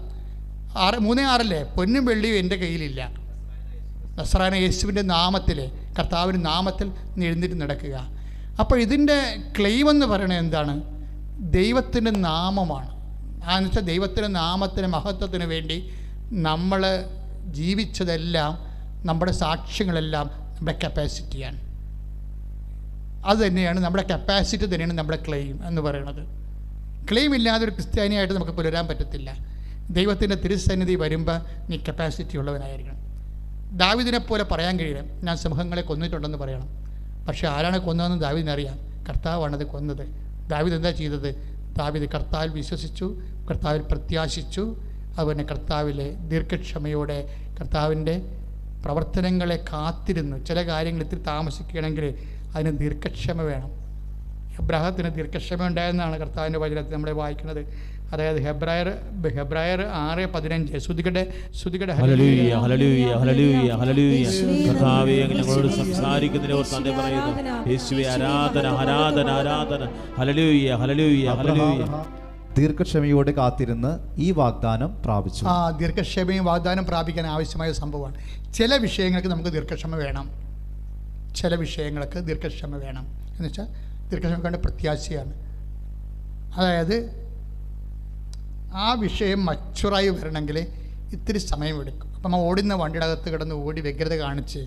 3:6 പൊന്നും വെള്ളിയും എൻ്റെ കയ്യിലില്ല. നസ്രായനായ യേശുവിൻ്റെ നാമത്തിൽ, കർത്താവിൻ്റെ നാമത്തിൽ നീ എഴുന്നേറ്റ് നടക്കുക. അപ്പോൾ ഇതിൻ്റെ ക്ലെയിം എന്ന് പറയുന്നത് എന്താണ്? ദൈവത്തിൻ്റെ നാമമാണ്. എന്ന് വെച്ചാൽ ദൈവത്തിൻ്റെ നാമത്തിന് മഹത്വത്തിന് വേണ്ടി നമ്മൾ ജീവിച്ചതെല്ലാം, നമ്മുടെ സാക്ഷ്യങ്ങളെല്ലാം നമ്മുടെ കപ്പാസിറ്റിയാണ്. അത് തന്നെയാണ് നമ്മുടെ കപ്പാസിറ്റി തന്നെയാണ് നമ്മുടെ ക്ലെയിം എന്ന് പറയുന്നത്. ക്ലെയിം ഇല്ലാതെ ഒരു ക്രിസ്ത്യാനിയായിട്ട് നമുക്ക് പുലരാൻ പറ്റത്തില്ല. ദൈവത്തിൻ്റെ തിരുസന്നിധി വരുമ്പോൾ നീ കപ്പാസിറ്റി ഉള്ളവനായിരിക്കണം. ദാവീദിനെ പോലെ പറയാൻ കഴിയില്ല ഞാൻ സിംഹങ്ങളെ കൊന്നിട്ടുണ്ടെന്ന് പറയണം. പക്ഷേ ആരാണ് കൊന്നതെന്ന് ദാവീദിനറിയാം. കർത്താവാണത് കൊന്നത്. ദാവീദ് എന്താ ചെയ്തത്? ദാവീദ് കർത്താവിൽ വിശ്വസിച്ചു, കർത്താവിൽ പ്രത്യാശിച്ചു. അതുപോലെ കർത്താവിലെ ദീർഘക്ഷമയോടെ കർത്താവിൻ്റെ പ്രവർത്തനങ്ങളെ കാത്തിരുന്നു. ചില കാര്യങ്ങൾ ഇത്തിരി താമസിക്കുകയാണെങ്കിൽ അതിന് ദീർഘക്ഷമ വേണം. എബ്രാഹത്തിന് ദീർഘക്ഷമ ഉണ്ടായെന്നാണ് കർത്താവിൻ്റെ വചനത്തിൽ നമ്മൾ വായിക്കുന്നത്. അതായത് ഹെബ്രായർ 6:15 ശ്രുതികടെ ഹല്ലേലൂയ ഹല്ലേലൂയ ഹല്ലേലൂയ ഹല്ലേലൂയ. കർത്താവേ ഞങ്ങളോട് സംസാരിക്കുന്നതിനെ ഓർത്ത് നന്ദി പറയുന്നു. യേശുവേ ആരാധന ആരാധന ആരാധന. ഹല്ലേലൂയ ഹല്ലേലൂയ ഹല്ലേലൂയ. ദീർഘക്ഷമയോടെ കാത്തിരുന്ന് ഈ വാഗ്ദാനം പ്രാപിച്ചു. ദീർഘക്ഷമയും വാഗ്ദാനം പ്രാപിക്കാൻ ആവശ്യമായ സംഭവമാണ്. ചില വിഷയങ്ങൾക്ക് നമുക്ക് ദീർഘക്ഷമ വേണം. ചില വിഷയങ്ങൾക്ക് ദീർഘക്ഷമ വേണം എന്ന് വെച്ചാൽ ദീർഘക്ഷമ പ്രത്യാശയാണ്. അതായത് ആ വിഷയം മച്ചുറായി വരണമെങ്കിൽ ഇത്തിരി സമയമെടുക്കും. അപ്പം നമ്മൾ ഓടുന്ന വണ്ടിയുടെ അകത്ത് കിടന്ന് ഓടി വ്യഗ്രത കാണിച്ച്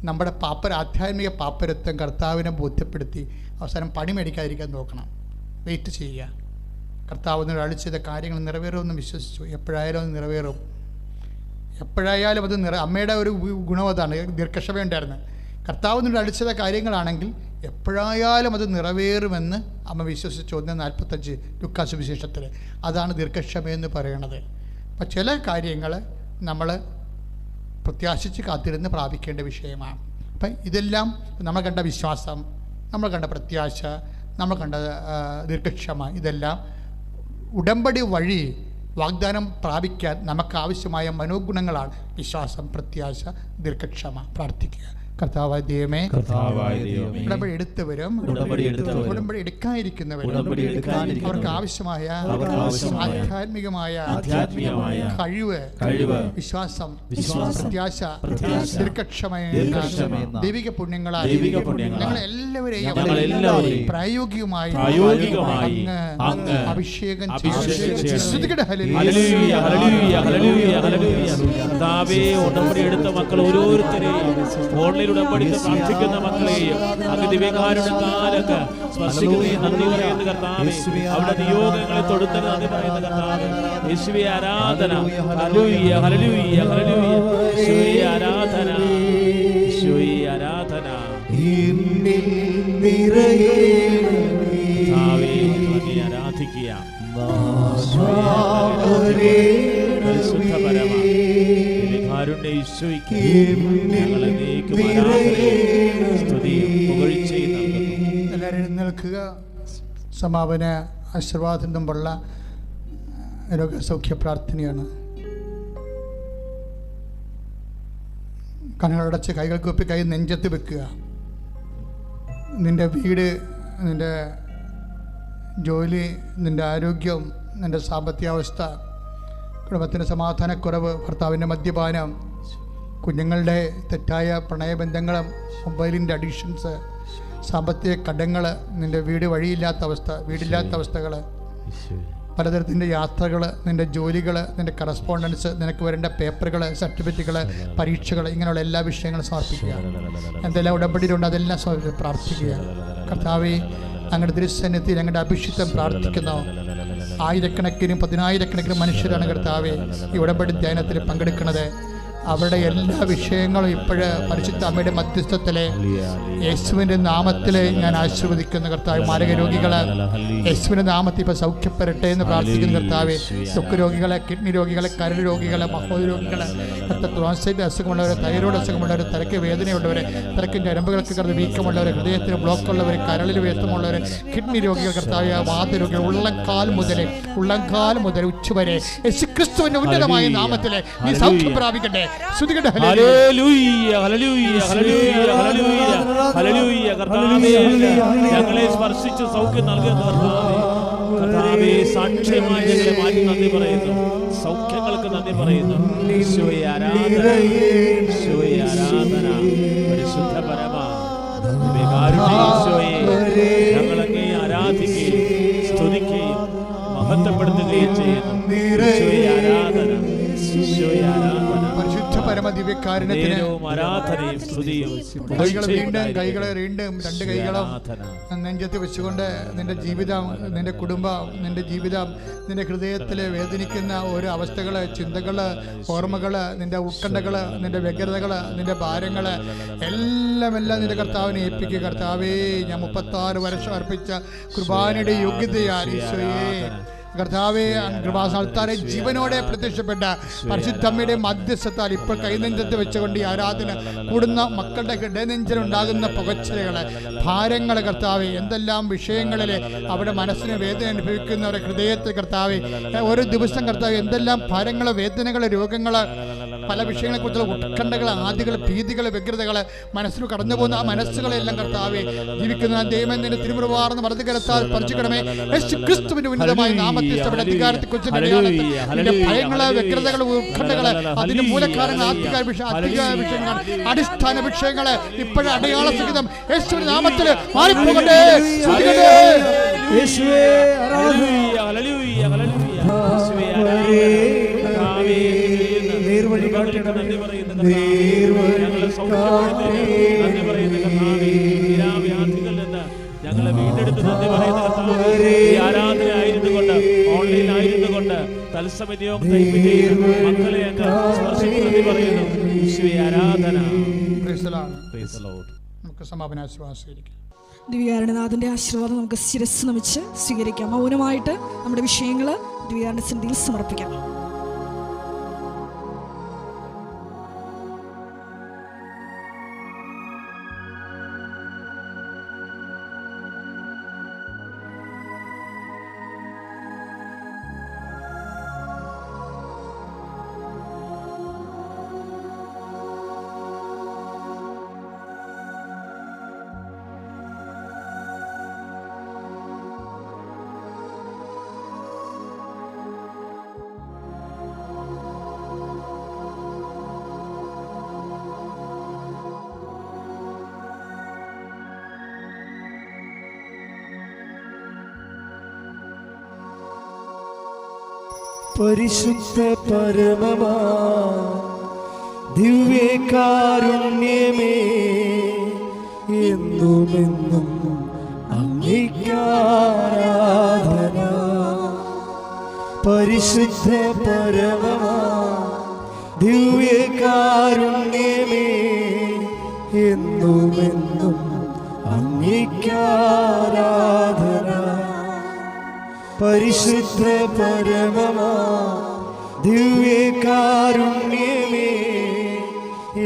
നമ്മുടെ ആധ്യാത്മിക പാപ്പരത്വം കർത്താവിനെ ബോധ്യപ്പെടുത്തി അവസാനം പണി മേടിക്കാതിരിക്കാൻ നോക്കണം. വെയിറ്റ് ചെയ്യുക. കർത്താവ് അളിച്ച് ചെയ്ത കാര്യങ്ങൾ നിറവേറുമെന്ന് വിശ്വസിച്ചു. എപ്പോഴായാലും അത് നിറവേറും. എപ്പോഴായാലും അത് അമ്മയുടെ ഒരു ഗുണം അതാണ്, ദീർഘക്ഷമ ഉണ്ടായിരുന്നു. കർത്താവിനോട് അടിച്ചത കാര്യങ്ങളാണെങ്കിൽ എപ്പോഴായാലും അത് നിറവേറുമെന്ന് അമ്മ വിശ്വസിച്ചു. 1:45 ലൂക്കാ സുവിശേഷത്തിൽ. അതാണ് ദീർഘക്ഷമയെന്ന് പറയണത്. അപ്പം ചില കാര്യങ്ങൾ നമ്മൾ പ്രത്യാശിച്ച് കാത്തിരുന്ന് പ്രാപിക്കേണ്ട വിഷയമാണ്. അപ്പം ഇതെല്ലാം നമ്മൾ കണ്ട വിശ്വാസം, നമ്മൾ കണ്ട പ്രത്യാശ, നമ്മൾ കണ്ട ദീർഘക്ഷമ, ഇതെല്ലാം ഉടമ്പടി വഴി വാഗ്ദാനം പ്രാപിക്കാൻ നമുക്കാവശ്യമായ മനോഗുണങ്ങളാണ്. വിശ്വാസം, പ്രത്യാശ, ദീർഘക്ഷമ. പ്രാർത്ഥിക്കുക. കർത്താവായ ദൈവമേ, ഉടമ്പടി എടുത്തവരും ഉടമ്പടി എടുക്കാതിരിക്കുന്നവരും അവർക്ക് ആവശ്യമായ ആധ്യാത്മികമായ കഴിവ്, വിശ്വാസം, പ്രത്യാശ, ദീർഘക്ഷമ, ദൈവിക പുണ്യങ്ങളാൽ ഞങ്ങൾ എല്ലാവരെയും പ്രായോഗികമായി അഭിഷേകം എടുത്ത മക്കൾ ഓരോരുത്തരെയും ഉടമ്പടിക്ക് പ്രാർത്ഥിക്കുന്ന മക്കളെയും ദിവ്യകാരുടെ കാലൊക്കെ സ്പർശിക്കുകയും നന്ദി പറയുന്ന കർത്താവേ, അവിടെ നിയോഗങ്ങളെ തൊടുത്തത് നന്ദി പറയുന്ന കർത്താവേ, യേശുവേ ആരാധന. ഹല്ലേലൂയ ഹല്ലേലൂയ ഹല്ലേലൂയ. യേശുവേ ആരാധന, യേശുവേ ആരാധന. കർത്താവേ അങ്ങേ ആരാധിക്കുക. പരിശുദ്ധ പരമ കാരുണ്യ ഈശോയ്ക്ക് ഞങ്ങളെ എല്ലാവരും എഴുന്നേൽക്കുക. സമാപന ആശീർവാദം മുമ്പുള്ള രോഗസൗഖ്യ പ്രാർത്ഥനയാണ്. കണ്ണുകളടച്ച് കൈകൾ കൂപ്പി കൈ നെഞ്ചത്ത് വെക്കുക. നിൻ്റെ വീട്, നിൻ്റെ ജോലി, നിൻ്റെ ആരോഗ്യം, നിൻ്റെ സാമ്പത്തികാവസ്ഥ, കുടുംബത്തിൻ്റെ സമാധാനക്കുറവ്, ഭർത്താവിൻ്റെ മദ്യപാനം, കുഞ്ഞുങ്ങളുടെ തെറ്റായ പ്രണയബന്ധങ്ങളും, മൊബൈലിൻ്റെ അഡിക്ഷൻസ്, സാമ്പത്തിക കടങ്ങൾ, നിൻ്റെ വീട് വഴിയില്ലാത്ത അവസ്ഥ, വീടില്ലാത്ത അവസ്ഥകൾ, പലതരത്തിൻ്റെ യാത്രകൾ, നിൻ്റെ ജോലികൾ, നിൻ്റെ കറസ്പോണ്ടൻസ്, നിനക്ക് വരേണ്ട പേപ്പറുകൾ, സർട്ടിഫിക്കറ്റുകൾ, പരീക്ഷകൾ, ഇങ്ങനെയുള്ള എല്ലാ വിഷയങ്ങളും സമർപ്പിക്കുക. എന്തെല്ലാം ഉടമ്പടിയിലുണ്ട് അതെല്ലാം പ്രാർത്ഥിക്കുക. കർത്താവേ, അങ്ങയുടെ തിരുസന്നിധിയിൽ അങ്ങയുടെ അഭിഷിക്തം പ്രാർത്ഥിക്കുന്നു. ആയിരക്കണക്കിനും 10,000-കണക്കിന് മനുഷ്യരാണ് കർത്താവേ ഈ ഉടമ്പടി ധ്യാനത്തിൽ പങ്കെടുക്കുന്നത്. അവരുടെ എല്ലാ വിഷയങ്ങളും ഇപ്പോഴ് പരിശുദ്ധ അമ്മയുടെ മധ്യസ്ഥത്തിലെ യേശുവിൻ്റെ നാമത്തിൽ ഞാൻ ആശീർവദിക്കുന്നു. കർത്താവ്, മാരക രോഗികളെ യേശുവിൻ്റെ നാമത്തിൽ ഇപ്പോൾ സൗഖ്യപ്പെടട്ടെ എന്ന് പ്രാർത്ഥിക്കുന്നു. കർത്താവ്, ത്വക്ക് രോഗികളെ, കിഡ്നി രോഗികളെ, കരൾ രോഗികളെ, മഹോദ രോഗികളെ, ത്രോൺസൈറ്റ് അസുഖമുള്ളവരെ, തൈറോയ്ഡ് അസുഖമുള്ളവരെ, തലയ്ക്ക് വേദനയുള്ളവരെ, തലക്കിൻ്റെ ഞരമ്പുകൾക്ക് കിടന്ന് വീക്കമുള്ളവരെ, ഹൃദയത്തിന് ബ്ലോക്കുള്ളവർ, കരളിൽ വേദമുള്ളവർ, കിഡ്നി രോഗികൾ, കർത്താവ്, വാതരോഗികൾ, ഉള്ളംകാൽ മുതൽ ഉച്ചവരെ യേശുക്രിസ്തുവിന്റെ ഉന്നതമായ നാമത്തിൽ നീ സൗഖ്യം പ്രാപിക്കട്ടെ. ഞങ്ങളെ സ്പർശിച്ച് സൗഖ്യം നൽകുന്ന കർത്താവേ, സാക്ഷ്യമായി ഞങ്ങളെ മാറ്റി നന്ദി പറയുന്നു. സൗഖ്യങ്ങൾക്ക് നന്ദി പറയുന്നു. ഈശോയെ ആരാധന, ഈശോയെ ആരാധന. പരിശുദ്ധ പരമാ ഈശോയെ ഞങ്ങളങ്ങേ ആരാധിക്കുകയും സ്തുതിക്കുകയും മഹത്വപ്പെടുത്തുകയും ചെയ്യുന്നു. ഈശോയെ ആരാധന, ഈശോയെ ആരാധന. പരമദിവ്യകാരുണ്യത്തിന് ആരാധനയും സ്തുതിയും. കൈകളെ വീണ്ടും രണ്ട് കൈകളും നെഞ്ചത്ത് വെച്ചുകൊണ്ട് നിന്റെ ജീവിതം, നിന്റെ കുടുംബം, നിന്റെ ഹൃദയത്തിൽ വേദനിക്കുന്ന ഓരോ അവസ്ഥകള്, ചിന്തകള്, ഓർമ്മകള്, നിന്റെ ഉത്കണ്ഠകള്, നിന്റെ വ്യഗ്രതകള്, നിന്റെ ഭാരങ്ങള് എല്ലാം നിന്റെ കർത്താവിനെ ഏൽപ്പിക്കുക. കർത്താവേ, ഞാൻ 36 വർഷം അർപ്പിച്ച കുർബാനയുടെ യോഗ്യതയാൽ ഈശോയെ കർത്താവെ, കൃപാസ്ഥാനത്താരെ ജീവനോടെ പ്രത്യക്ഷപ്പെട്ട പരിശുദ്ധമ്മയുടെ മധ്യസ്ഥത്താൽ ഇപ്പോൾ കൈനെഞ്ചത്ത് വെച്ചുകൊണ്ട് ഈ ആരാധന കൂടുന്ന മക്കളുടെ ഹൃദയനെഞ്ചിലുണ്ടാകുന്ന പുകച്ചിലുകള്, ഭാരങ്ങൾ, കർത്താവെ, എന്തെല്ലാം വിഷയങ്ങളിൽ അവിടെ മനസ്സിന് വേദന അനുഭവിക്കുന്നവരുടെ ഹൃദയത്തിൽ കർത്താവെ, ഓരോ ദിവസം കർത്താവ് എന്തെല്ലാം ഭാരങ്ങൾ, വേദനകൾ, രോഗങ്ങൾ, പല വിഷയങ്ങളെക്കുറിച്ചുള്ള ഉത്കണ്ഠകൾ, ആദികൾ, ഭീതികൾ, വ്യഗ്രതകൾ മനസ്സിൽ കടന്നു പോകുന്ന ആ മനസ്സുകളെല്ലാം കർത്താവെ, ജീവിക്കുന്ന ദൈവം നിന്റെ തിരുമുറവാർന്ന് വർദ്ധകരത്താൽ സ്പർശിക്കണമേ. യേശുക്രിസ്തുവിന്റെ ഉന്നതമായ നാമത്തിൽ അധികാരത്തെക്കുറിച്ച് ഭയങ്ങള്, വ്യഗ്രതകൾ, ഉത്കണ്ഠകള്, അതിന്റെ മൂലക്കാരങ്ങൾ, അധിക വിഷയങ്ങൾ, അടിസ്ഥാന വിഷയങ്ങള് ഇപ്പോഴും അടയാള സഹിതം യേശുവിന്റെ നാമത്തിൽ മാറിപ്പോകട്ടെ. ഞങ്ങളെ വീണ്ടെടുത്ത് നന്ദി പറയുന്ന കർത്താവേ, ഈ ആരാധന ആയിരുന്നു കൊണ്ട്, ഓൺലൈൻ ആയിരുന്നു കൊണ്ട്, തത്സമയം മക്കളെ അങ്ങ് സ്പർശിച്ച് നന്ദി പറയുന്നു. ഈശോയെ ആരാധന. നമുക്ക് സമാപനാശീർവാദം സ്വീകരിക്കാം. ദിവ്യകാരുണ്യനാഥന്റെ ആശീർവാദം നമുക്ക് ശിരസ് നമിച്ച് സ്വീകരിക്കാം. മൗനമായിട്ട് നമ്മുടെ വിഷയങ്ങൾ ദിവ്യകാരുണ്യ സന്നിധിയിൽ സമർപ്പിക്കാം. പരിശുദ്ധ പരമമാ ദിവ്യകാരുണ്യമേ, എന്നുമെന്നും അങ്ങേക്കാരാധന. പരിശുദ്ധ പരമമാ ദിവ്യകാരുണ്യമേ, എന്നുമെന്നും അങ്ങേക്കാരാധന. പരിശുദ്ധ പരമമാ ദിവ്യകാരുണ്യമേ,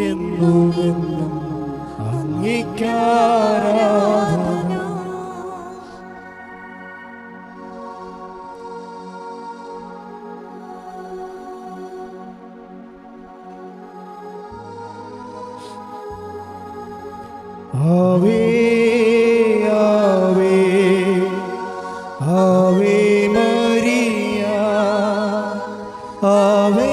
എന്നുമെന്നും അങ്ങേക്കാരാധന. ആവേ ആവേ ആവേ മരിയ, ആവേ